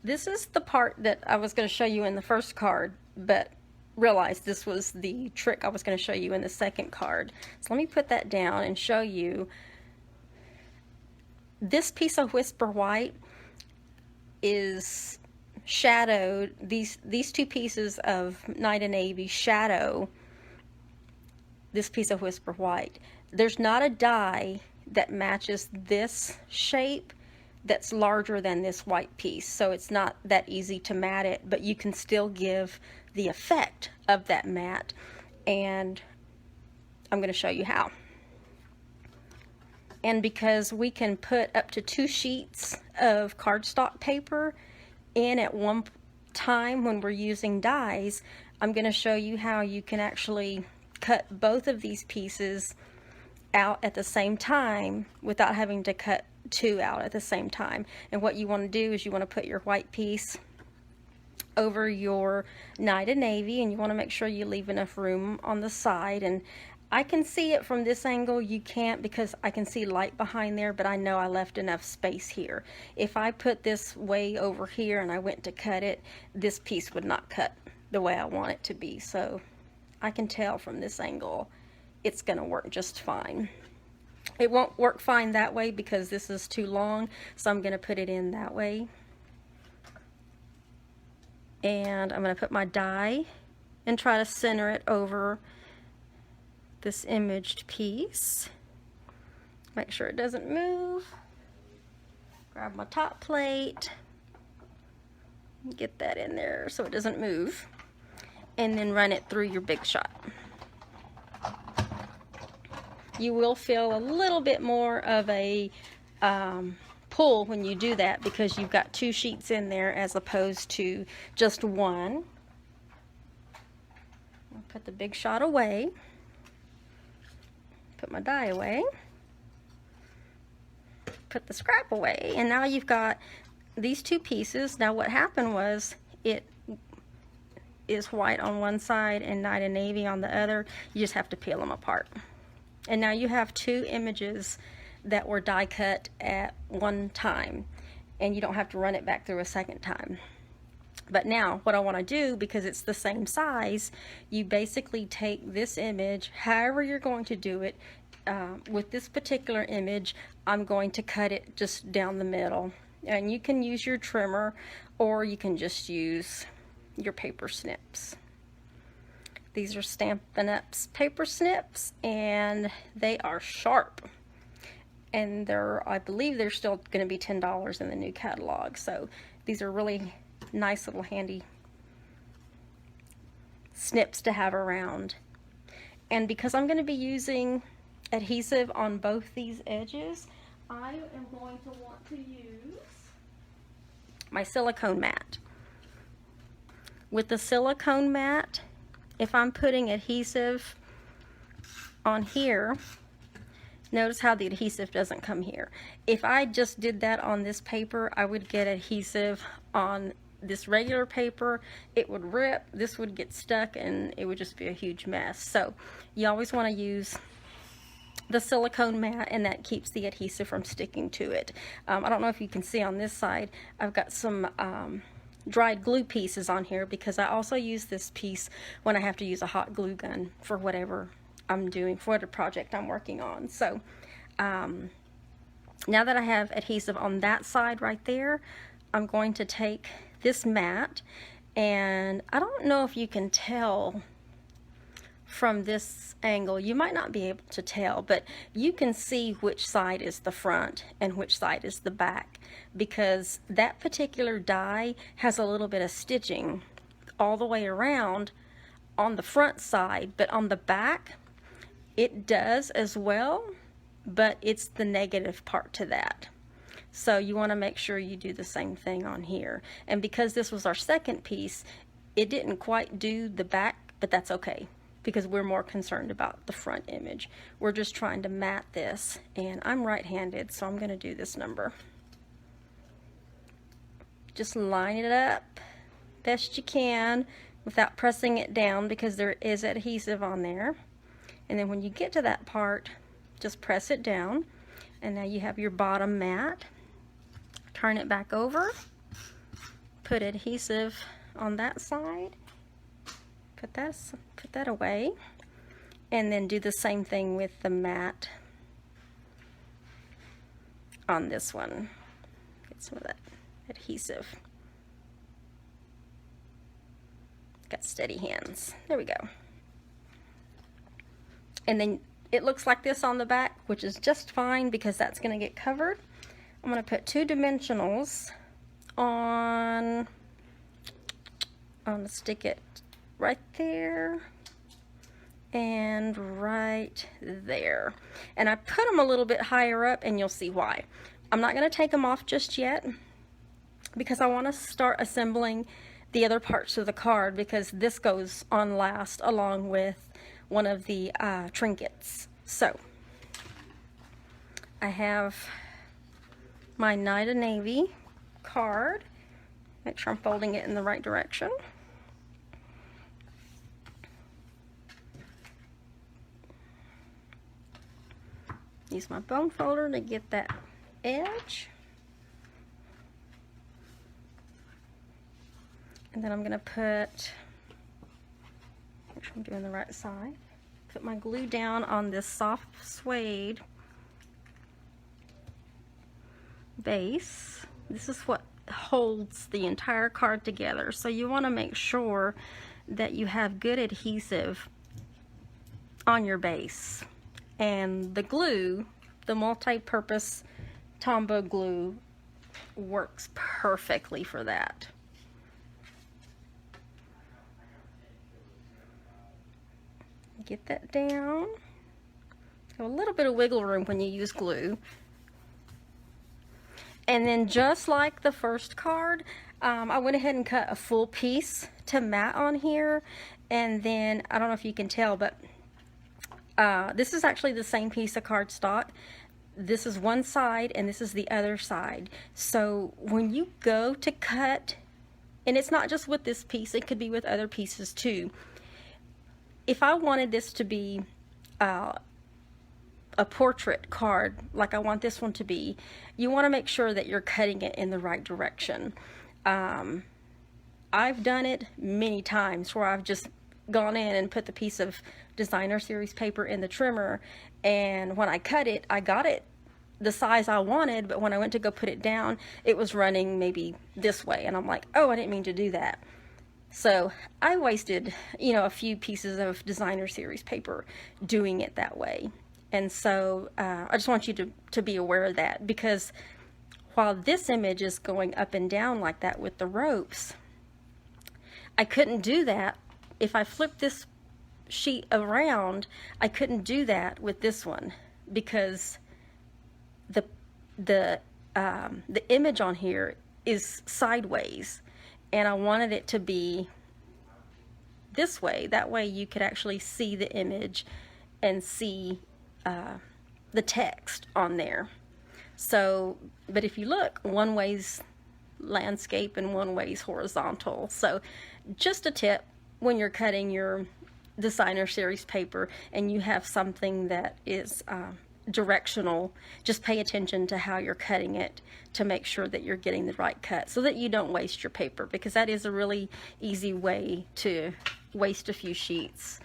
This is the part that I was going to show you in the first card, but realized this was the trick I was going to show you in the second card. So let me put that down and show you. This piece of Whisper White is shadowed. These two pieces of Night of Navy shadow this piece of Whisper White. There's not a die that matches this shape that's larger than this white piece, so it's not that easy to matte it, but you can still give the effect of that matte, and I'm going to show you how. And because we can put up to 2 sheets of cardstock paper in at one time when we're using dies, I'm going to show you how you can actually cut both of these pieces out at the same time without having to cut 2 out at the same time. And what you want to do is you want to put your white piece over your Night of Navy, and you want to make sure you leave enough room on the side. And I can see it from this angle. You can't because I can see light behind there, but I know I left enough space here. If I put this way over here and I went to cut it, this piece would not cut the way I want it to be. So I can tell from this angle it's going to work just fine. It won't work fine that way because this is too long, so I'm going to put it in that way. And I'm going to put my die and try to center it over this imaged piece. Make sure it doesn't move. Grab my top plate, get that in there so it doesn't move, and then run it through your Big Shot. You will feel a little bit more of a pull when you do that because you've got 2 sheets in there as opposed to just one. I'll put the Big Shot away, put my die away, put the scrap away, and now you've got these 2 pieces. Now what happened was it is white on one side and Night of Navy on the other. You just have to peel them apart. And now you have 2 images that were die cut at one time, and you don't have to run it back through a second time. But now what I want to do, because it's the same size, you basically take this image, however you're going to do it. With this particular image, I'm going to cut it just down the middle, and you can use your trimmer or you can just use your paper snips. These are Stampin' Up's paper snips, and they are sharp. And I believe they're still going to be $10 in the new catalog. So these are really nice little handy snips to have around. And because I'm going to be using adhesive on both these edges, I am going to want to use my silicone mat. With the silicone mat, if I'm putting adhesive on here, Notice how the adhesive doesn't come here. If I just did that on this paper, I would get adhesive on this regular paper. It would rip, this would get stuck, and it would just be a huge mess. So you always want to use the silicone mat, and that keeps the adhesive from sticking to it. I don't know if you can see on this side, I've got some dried glue pieces on here because I also use this piece when I have to use a hot glue gun for whatever I'm doing, for whatever project I'm working on. So now that I have adhesive on that side right there, I'm going to take this mat, and I don't know if you can tell from this angle, you might not be able to tell, but you can see which side is the front and which side is the back, because that particular die has a little bit of stitching all the way around on the front side, but on the back it does as well, but it's the negative part to that. So you want to make sure you do the same thing on here. And because this was our second piece, it didn't quite do the back, but that's okay, because we're more concerned about the front image. We're just trying to mat this, and I'm right-handed, so I'm going to do this number. Just line it up best you can without pressing it down, because there is adhesive on there. And then when you get to that part, just press it down, and now you have your bottom mat. Turn it back over, put adhesive on that side, put that away, and then do the same thing with the mat on this one. Get some of that adhesive. Got steady hands. There we go. And then it looks like this on the back, which is just fine because that's going to get covered. I'm going to put 2 dimensionals on. I'm going to stick it right there and right there. And I put them a little bit higher up, and you'll see why. I'm not going to take them off just yet because I want to start assembling the other parts of the card, because this goes on last along with one of the trinkets. So I have my Night of Navy card. Make sure I'm folding it in the right direction. Use my bone folder to get that edge. And then I'm going to put, make sure I'm doing the right side, put my glue down on this soft suede base. This is what holds the entire card together. So you want to make sure that you have good adhesive on your base. And the glue, the multi-purpose Tombow glue, works perfectly for that. Get that down. Have a little bit of wiggle room when you use glue. And then just like the first card, I went ahead and cut a full piece to mat on here. And then, I don't know if you can tell, but this is actually the same piece of cardstock. This is one side and this is the other side. So when you go to cut, and it's not just with this piece, it could be with other pieces too. If I wanted this to be a portrait card, like I want this one to be, you want to make sure that you're cutting it in the right direction. I've done it many times where I've just gone in and put the piece of designer series paper in the trimmer, and when I cut it, I got it the size I wanted, but when I went to go put it down, it was running maybe this way, and I'm like, oh, I didn't mean to do that. So I wasted, a few pieces of designer series paper doing it that way. And so I just want you to be aware of that, because while this image is going up and down like that with the ropes, I couldn't do that. If I flip this sheet around, I couldn't do that with this one, because the image on here is sideways, and I wanted it to be this way. That way you could actually see the image and see the text on there. So, but if you look, one way's landscape and one way's horizontal. So just a tip when you're cutting your designer series paper and you have something that is directional, just pay attention to how you're cutting it to make sure that you're getting the right cut so that you don't waste your paper, because that is a really easy way to waste a few sheets,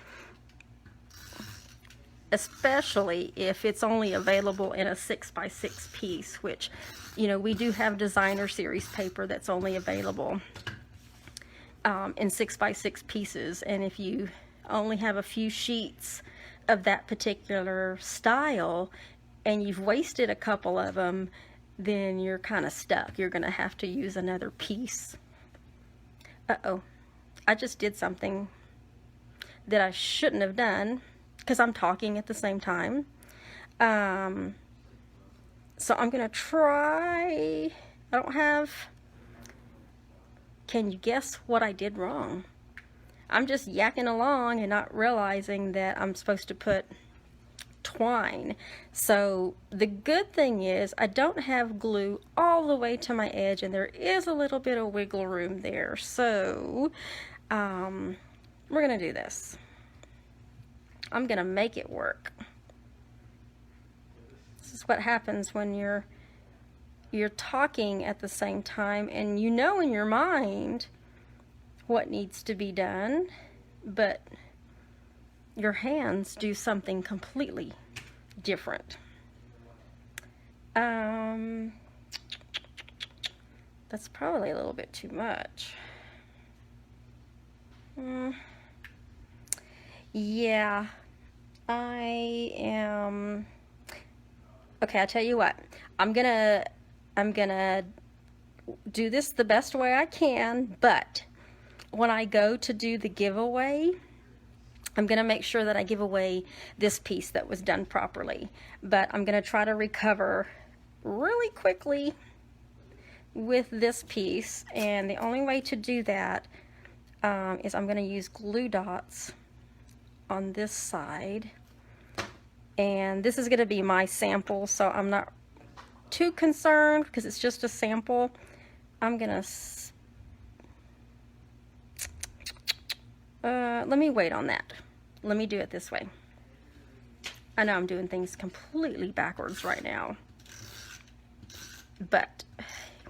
especially if it's only available in a 6x6 piece, which, you know, we do have designer series paper that's only available in 6x6 pieces. And if you only have a few sheets of that particular style and you've wasted a couple of them, then you're kind of stuck. You're going to have to use another piece. Uh-oh, I just did something that I shouldn't have done because I'm talking at the same time. So I'm going to try, I don't have, can you guess what I did wrong? I'm just yakking along and not realizing that I'm supposed to put twine. So the good thing is I don't have glue all the way to my edge, and there is a little bit of wiggle room there. So we're going to do this. I'm going to make it work. This is what happens when you're talking at the same time and you know in your mind what needs to be done, but your hands do something completely different. That's probably a little bit too much. Yeah, I am. Okay, I'll tell you what. I'm gonna do this the best way I can, but when I go to do the giveaway, I'm going to make sure that I give away this piece that was done properly. But I'm going to try to recover really quickly with this piece. And the only way to do that is I'm going to use glue dots on this side. And this is going to be my sample, so I'm not too concerned because it's just a sample. I'm going to let me wait on that. Let me do it this way. I know I'm doing things completely backwards right now. But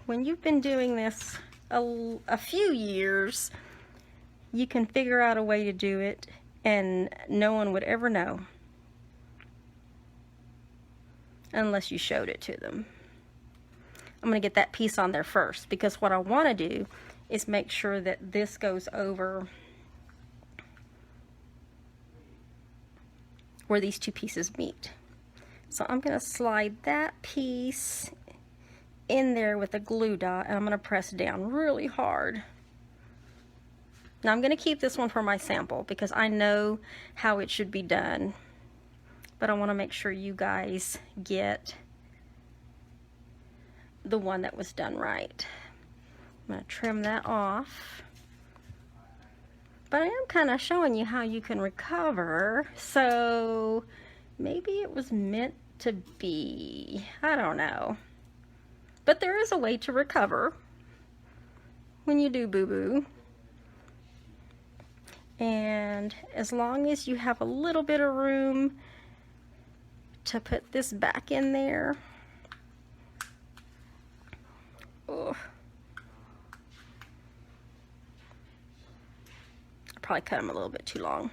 when you've been doing this a few years, you can figure out a way to do it and no one would ever know unless you showed it to them. I'm going to get that piece on there first because what I want to do is make sure that this goes over where these two pieces meet. So I'm going to slide that piece in there with a glue dot and I'm going to press down really hard. Now I'm going to keep this one for my sample because I know how it should be done, but I want to make sure you guys get the one that was done right. I'm going to trim that off. But I am kind of showing you how you can recover, so maybe it was meant to be. I don't know. But there is a way to recover when you do boo-boo. And as long as you have a little bit of room to put this back in there. Oh. Probably cut them a little bit too long,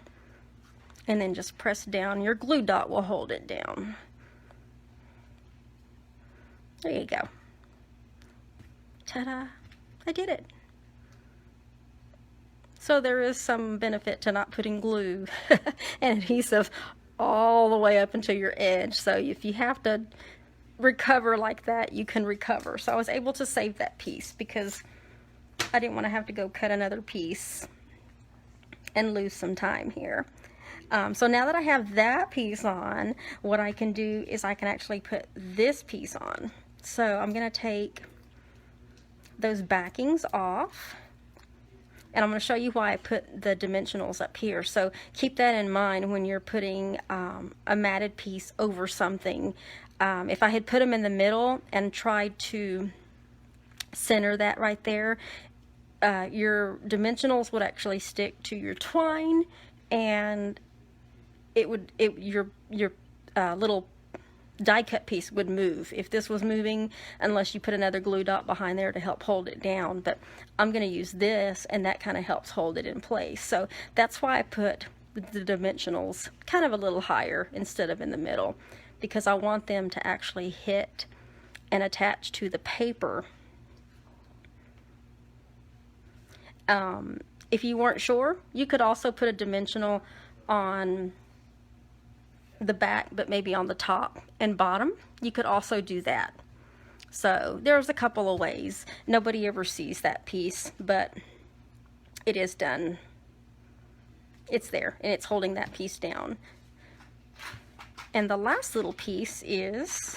and then just press down. Your glue dot will hold it down. There you go. Ta-da! I did it. So there is some benefit to not putting glue and adhesive all the way up until your edge. So if you have to recover like that, you can recover. So I was able to save that piece because I didn't want to have to go cut another piece and lose some time here. So now that I have that piece on, what I can do is I can actually put this piece on. So I'm going to take those backings off And I'm going to show you why I put the dimensionals up here. So keep that in mind when you're putting a matted piece over something. If I had put them in the middle and tried to center that right there, your dimensionals would actually stick to your twine, and your little die cut piece would move if this was moving, unless you put another glue dot behind there to help hold it down. But I'm going to use this, and that kind of helps hold it in place. So that's why I put the dimensionals kind of a little higher instead of in the middle, because I want them to actually hit and attach to the paper. If you weren't sure, you could also put a dimensional on the back, but maybe on the top and bottom. You could also do that. So there's a couple of ways. Nobody ever sees that piece, but it is done. It's there, and it's holding that piece down. And the last little piece is,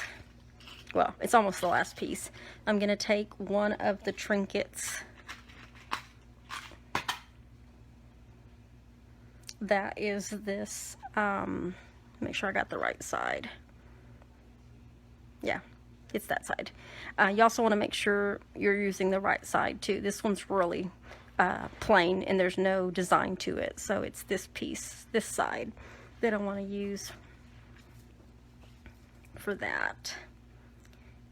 well, it's almost the last piece. I'm going to take one of the trinkets that is this, make sure I got the right side. Yeah, it's that side. You also want to make sure you're using the right side too. This one's really plain and there's no design to it. So it's this piece, this side, that I want to use for that.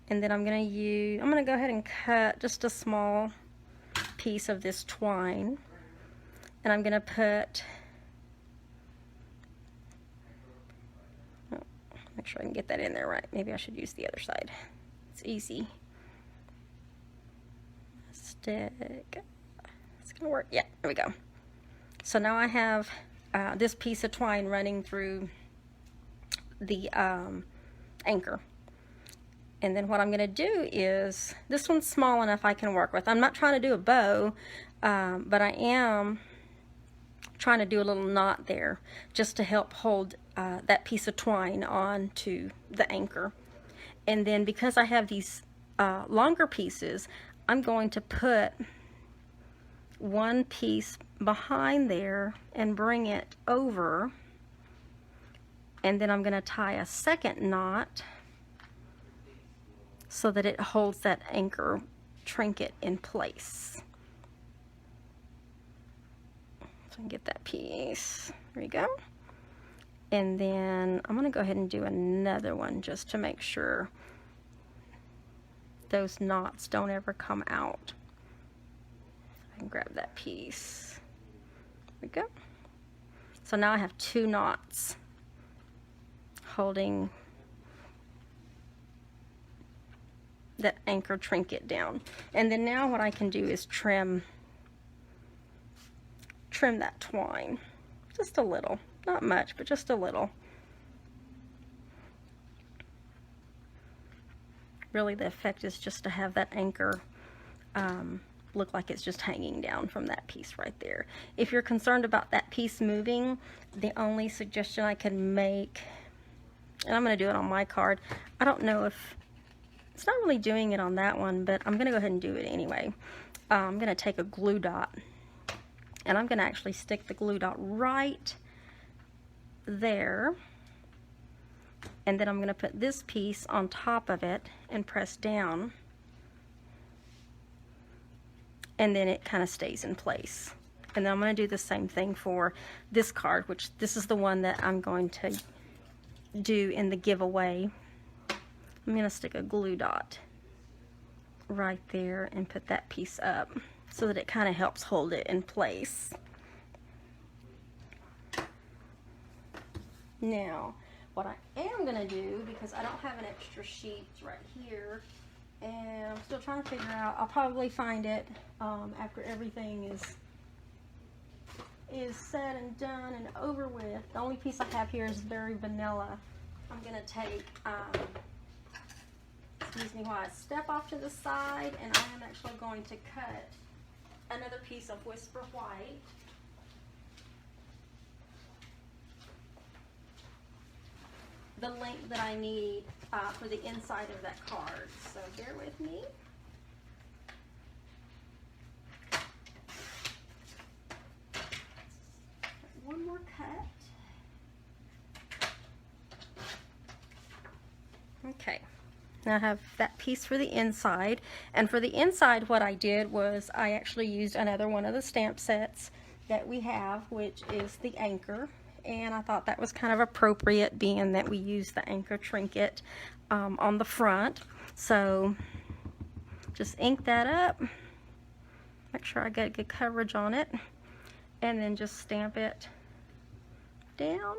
And then I'm going to go ahead and cut just a small piece of this twine. And I'm going to put, make sure I can get that in there right. Maybe I should use the other side. It's easy. Stick. It's gonna work. Yeah, there we go. So now I have this piece of twine running through the anchor. And then what I'm gonna do is, this one's small enough I can work with. I'm not trying to do a bow, but I am trying to do a little knot there just to help hold that piece of twine on to the anchor. And then because I have these longer pieces, I'm going to put one piece behind there and bring it over, and then I'm going to tie a second knot so that it holds that anchor trinket in place. So I can get that piece. There you go. And then I'm going to go ahead and do another one just to make sure those knots don't ever come out. I can grab that piece. There we go. So now I have two knots holding that anchor trinket down. And then now what I can do is trim that twine just a little. Not much, but just a little. Really, the effect is just to have that anchor look like it's just hanging down from that piece right there. If you're concerned about that piece moving, the only suggestion I can make, and I'm going to do it on my card, I don't know if, it's not really doing it on that one, but I'm going to go ahead and do it anyway. I'm going to take a glue dot, and I'm going to actually stick the glue dot right there, and then I'm going to put this piece on top of it and press down, and then it kind of stays in place. And then I'm going to do the same thing for this card, which this is the one that I'm going to do in the giveaway. I'm going to stick a glue dot right there and put that piece up so that it kind of helps hold it in place. Now, what I am going to do, because I don't have an extra sheet right here, and I'm still trying to figure out, I'll probably find it after everything is said and done and over with. The only piece I have here is very vanilla. I'm going to take, excuse me while I step off to the side, and I am actually going to cut another piece of Whisper White. The length that I need for the inside of that card. So bear with me. Okay, now I have that piece for the inside, and for the inside what I did was I actually used another one of the stamp sets that we have, which is the anchor, and I thought that was kind of appropriate being that we use the anchor trinket on the front. So just ink that up, make sure I get good coverage on it, and then just stamp it down,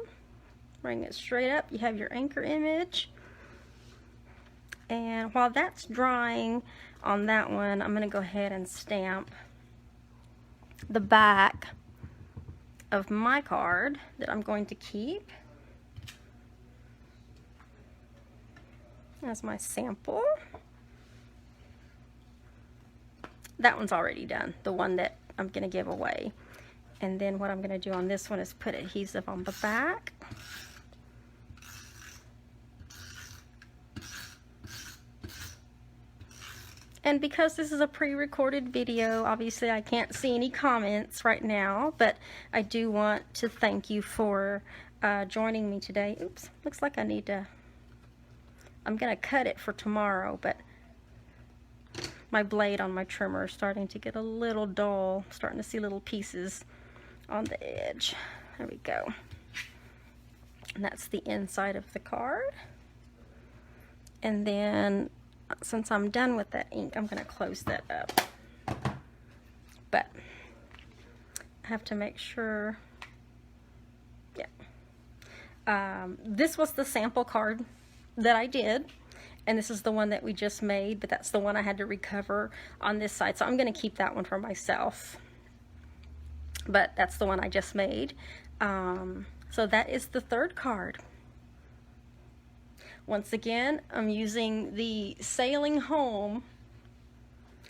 bring it straight up. You have your anchor image. And while that's drying on that one, I'm going to go ahead and stamp the back of my card that I'm going to keep as my sample. That one's already done, the one that I'm going to give away. And then what I'm going to do on this one is put adhesive on the back. And because this is a pre-recorded video, obviously I can't see any comments right now, but I do want to thank you for joining me today. Oops, looks like I need to, I'm gonna cut it for tomorrow, but my blade on my trimmer is starting to get a little dull. I'm starting to see little pieces on the edge. There we go. And that's the inside of the card. And then since I'm done with that ink, I'm going to close that up. But I have to make sure, yeah. This was the sample card that I did, and this is the one that we just made, but that's the one I had to recover on this side. So I'm going to keep that one for myself. But that's the one I just made. So that is the third card. Once again, I'm using the Sailing Home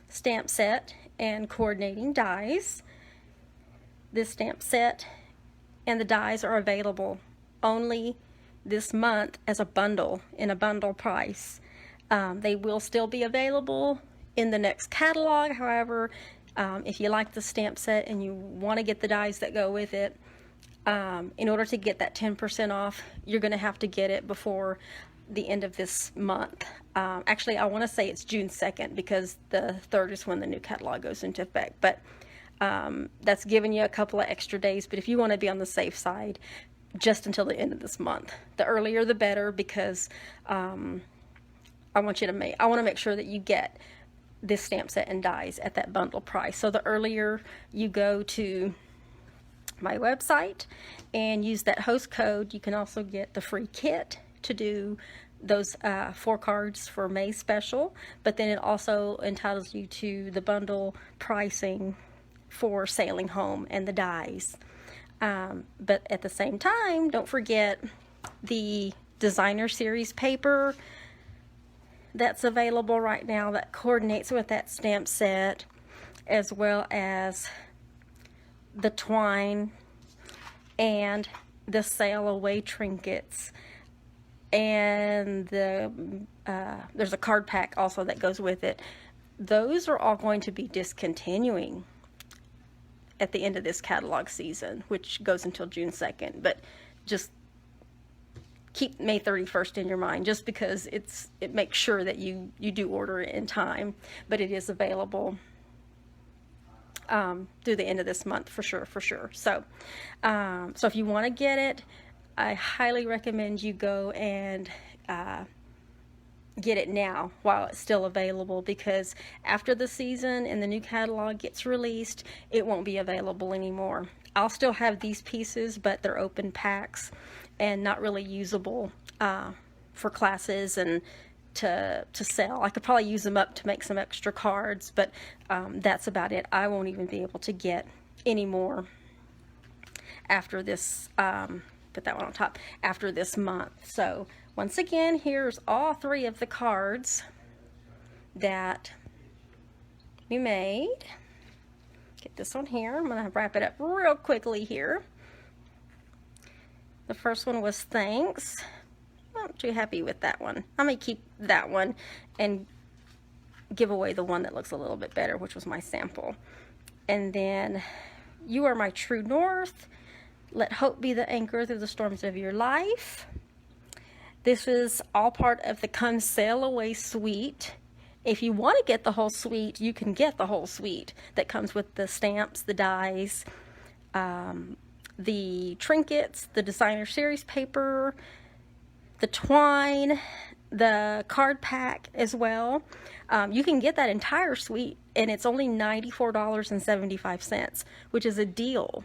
stamp set and coordinating dies. This stamp set and the dies are available only this month as a bundle, in a bundle price. They will still be available in the next catalog. However, if you like the stamp set and you want to get the dies that go with it, in order to get that 10% off, you're going to have to get it before the end of this month. Actually, I want to say it's June 2nd because the 3rd is when the new catalog goes into effect. But that's giving you a couple of extra days. But if you want to be on the safe side, just until the end of this month. The earlier the better, because I want to make sure that you get this stamp set and dies at that bundle price. So the earlier you go to my website and use that host code, you can also get the free kit to do those 4 cards for May special, but then it also entitles you to the bundle pricing for Sailing Home and the dies. But at the same time, don't forget the designer series paper that's available right now that coordinates with that stamp set, as well as the twine and the sail away trinkets, and there's a card pack also that goes with it. Those are all going to be discontinuing at the end of this catalog season, which goes until June 2nd. But just keep May 31st in your mind, just because it makes sure that you do order it in time. But it is available through the end of this month for sure. So so if you want to get it, I highly recommend you go and get it now while it's still available, because after the season and the new catalog gets released, it won't be available anymore. I'll still have these pieces, but they're open packs and not really usable for classes and to sell. I could probably use them up to make some extra cards, but that's about it. I won't even be able to get any more after this, put that one on top, after this month. So once again, here's all 3 of the cards that we made. Get this one here. I'm going to wrap it up real quickly here. The first one was thanks. I'm not too happy with that one. I'm going to keep that one and give away the one that looks a little bit better, which was my sample. And then you are my true north. Let hope be the anchor through the storms of your life. This is all part of the Come Sail Away suite. If you want to get the whole suite, you can get the whole suite that comes with the stamps, the dies, the trinkets, the designer series paper, the twine, the card pack as well. You can get that entire suite, and it's only $94.75, which is a deal.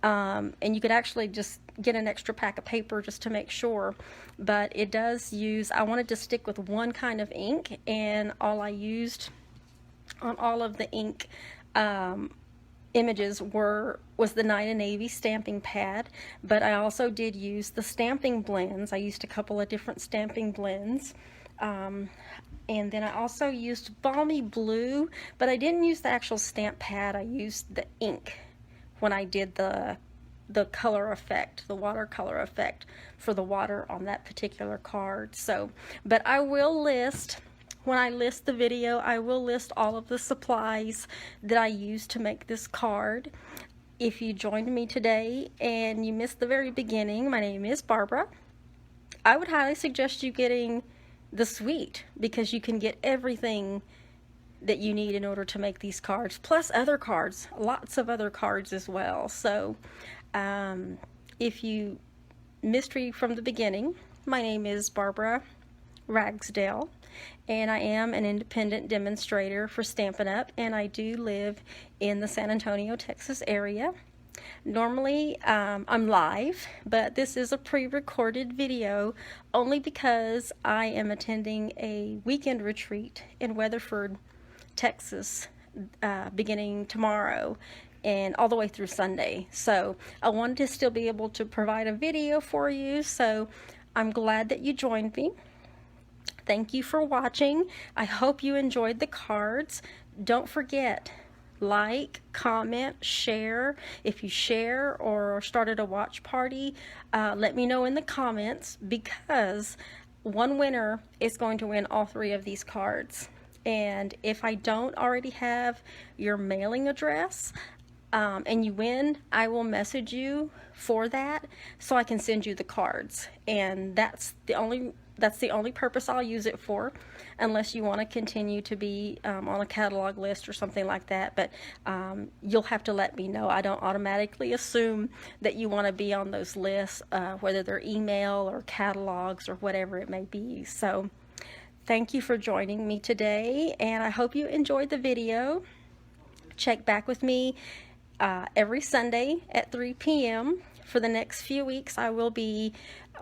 And you could actually just get an extra pack of paper just to make sure, but it does use, I wanted to stick with one kind of ink, and all I used on all of the ink images was the Night and Navy stamping pad, but I also did use the stamping blends. I used a couple of different stamping blends. And then I also used Balmy Blue, but I didn't use the actual stamp pad. I used the ink when I did the color effect, the watercolor effect for the water on that particular card. So, but I will list, when I list the video, I will list all of the supplies that I used to make this card. If you joined me today and you missed the very beginning, my name is Barbara. I would highly suggest you getting the suite, because you can get everything that you need in order to make these cards, plus other cards, lots of other cards as well. So if you missed me from the beginning, my name is Barbara Ragsdale, and I am an independent demonstrator for Stampin' Up!, and I do live in the San Antonio, Texas area. Normally I'm live, but this is a pre-recorded video only because I am attending a weekend retreat in Weatherford, Texas, beginning tomorrow and all the way through Sunday. So I wanted to still be able to provide a video for you, so I'm glad that you joined me. Thank you for watching. I hope you enjoyed the cards. Don't forget, like, comment, share. If you share or started a watch party, let me know in the comments, because one winner is going to win all 3 of these cards. And if I don't already have your mailing address and you win, I will message you for that so I can send you the cards. And that's the only purpose I'll use it for, unless you want to continue to be on a catalog list or something like that. But you'll have to let me know. I don't automatically assume that you want to be on those lists, whether they're email or catalogs or whatever it may be. So thank you for joining me today, and I hope you enjoyed the video. Check back with me every Sunday at 3 p.m. For the next few weeks, I will be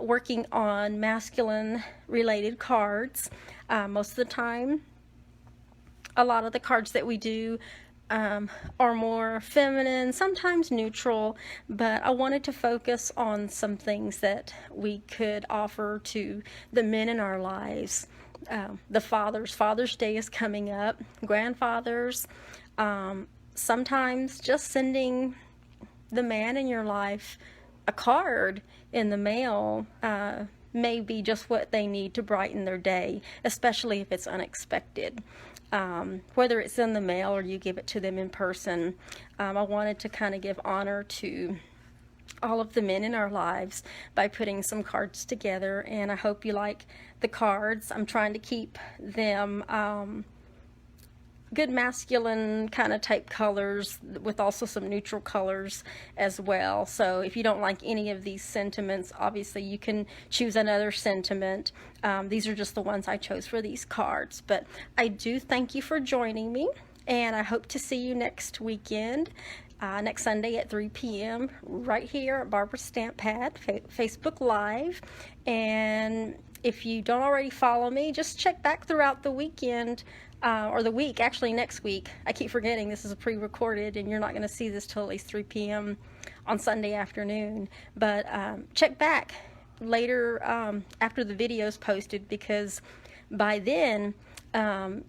working on masculine related cards. Most of the time, a lot of the cards that we do are more feminine, sometimes neutral, but I wanted to focus on some things that we could offer to the men in our lives. The fathers. Father's Day is coming up. Grandfathers. Sometimes just sending the man in your life a card in the mail may be just what they need to brighten their day, especially if it's unexpected. Whether it's in the mail or you give it to them in person, I wanted to kind of give honor to all of the men in our lives by putting some cards together, and I hope you like the cards. I'm trying to keep them good masculine kind of type colors with also some neutral colors as well. So if you don't like any of these sentiments, obviously you can choose another sentiment. These are just the ones I chose for these cards, but I do thank you for joining me, and I hope to see you next weekend. Next Sunday at 3 p.m. right here at Barbara Stamp Pad, Facebook Live. And if you don't already follow me, just check back throughout the weekend, or the week, actually next week. I keep forgetting this is a pre-recorded and you're not going to see this till at least 3 p.m. on Sunday afternoon. But check back later after the video's posted, because by then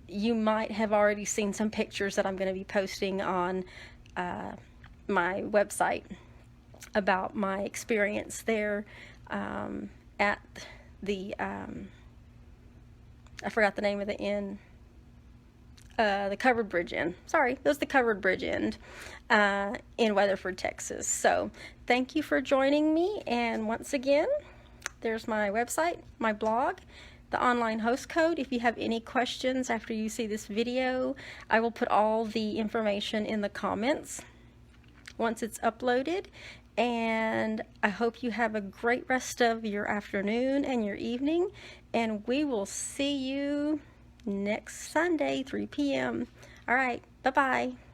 you might have already seen some pictures that I'm going to be posting on my website about my experience there at the I forgot the name of the inn, the Covered Bridge Inn. Sorry, it was the Covered Bridge Inn in Weatherford, Texas. So thank you for joining me, and once again, There's my website, my blog, the online host code. If you have any questions after you see this video, I will put all the information in the comments once it's uploaded. And I hope you have a great rest of your afternoon and your evening, and we will see you next Sunday, 3 p.m. All right, bye-bye.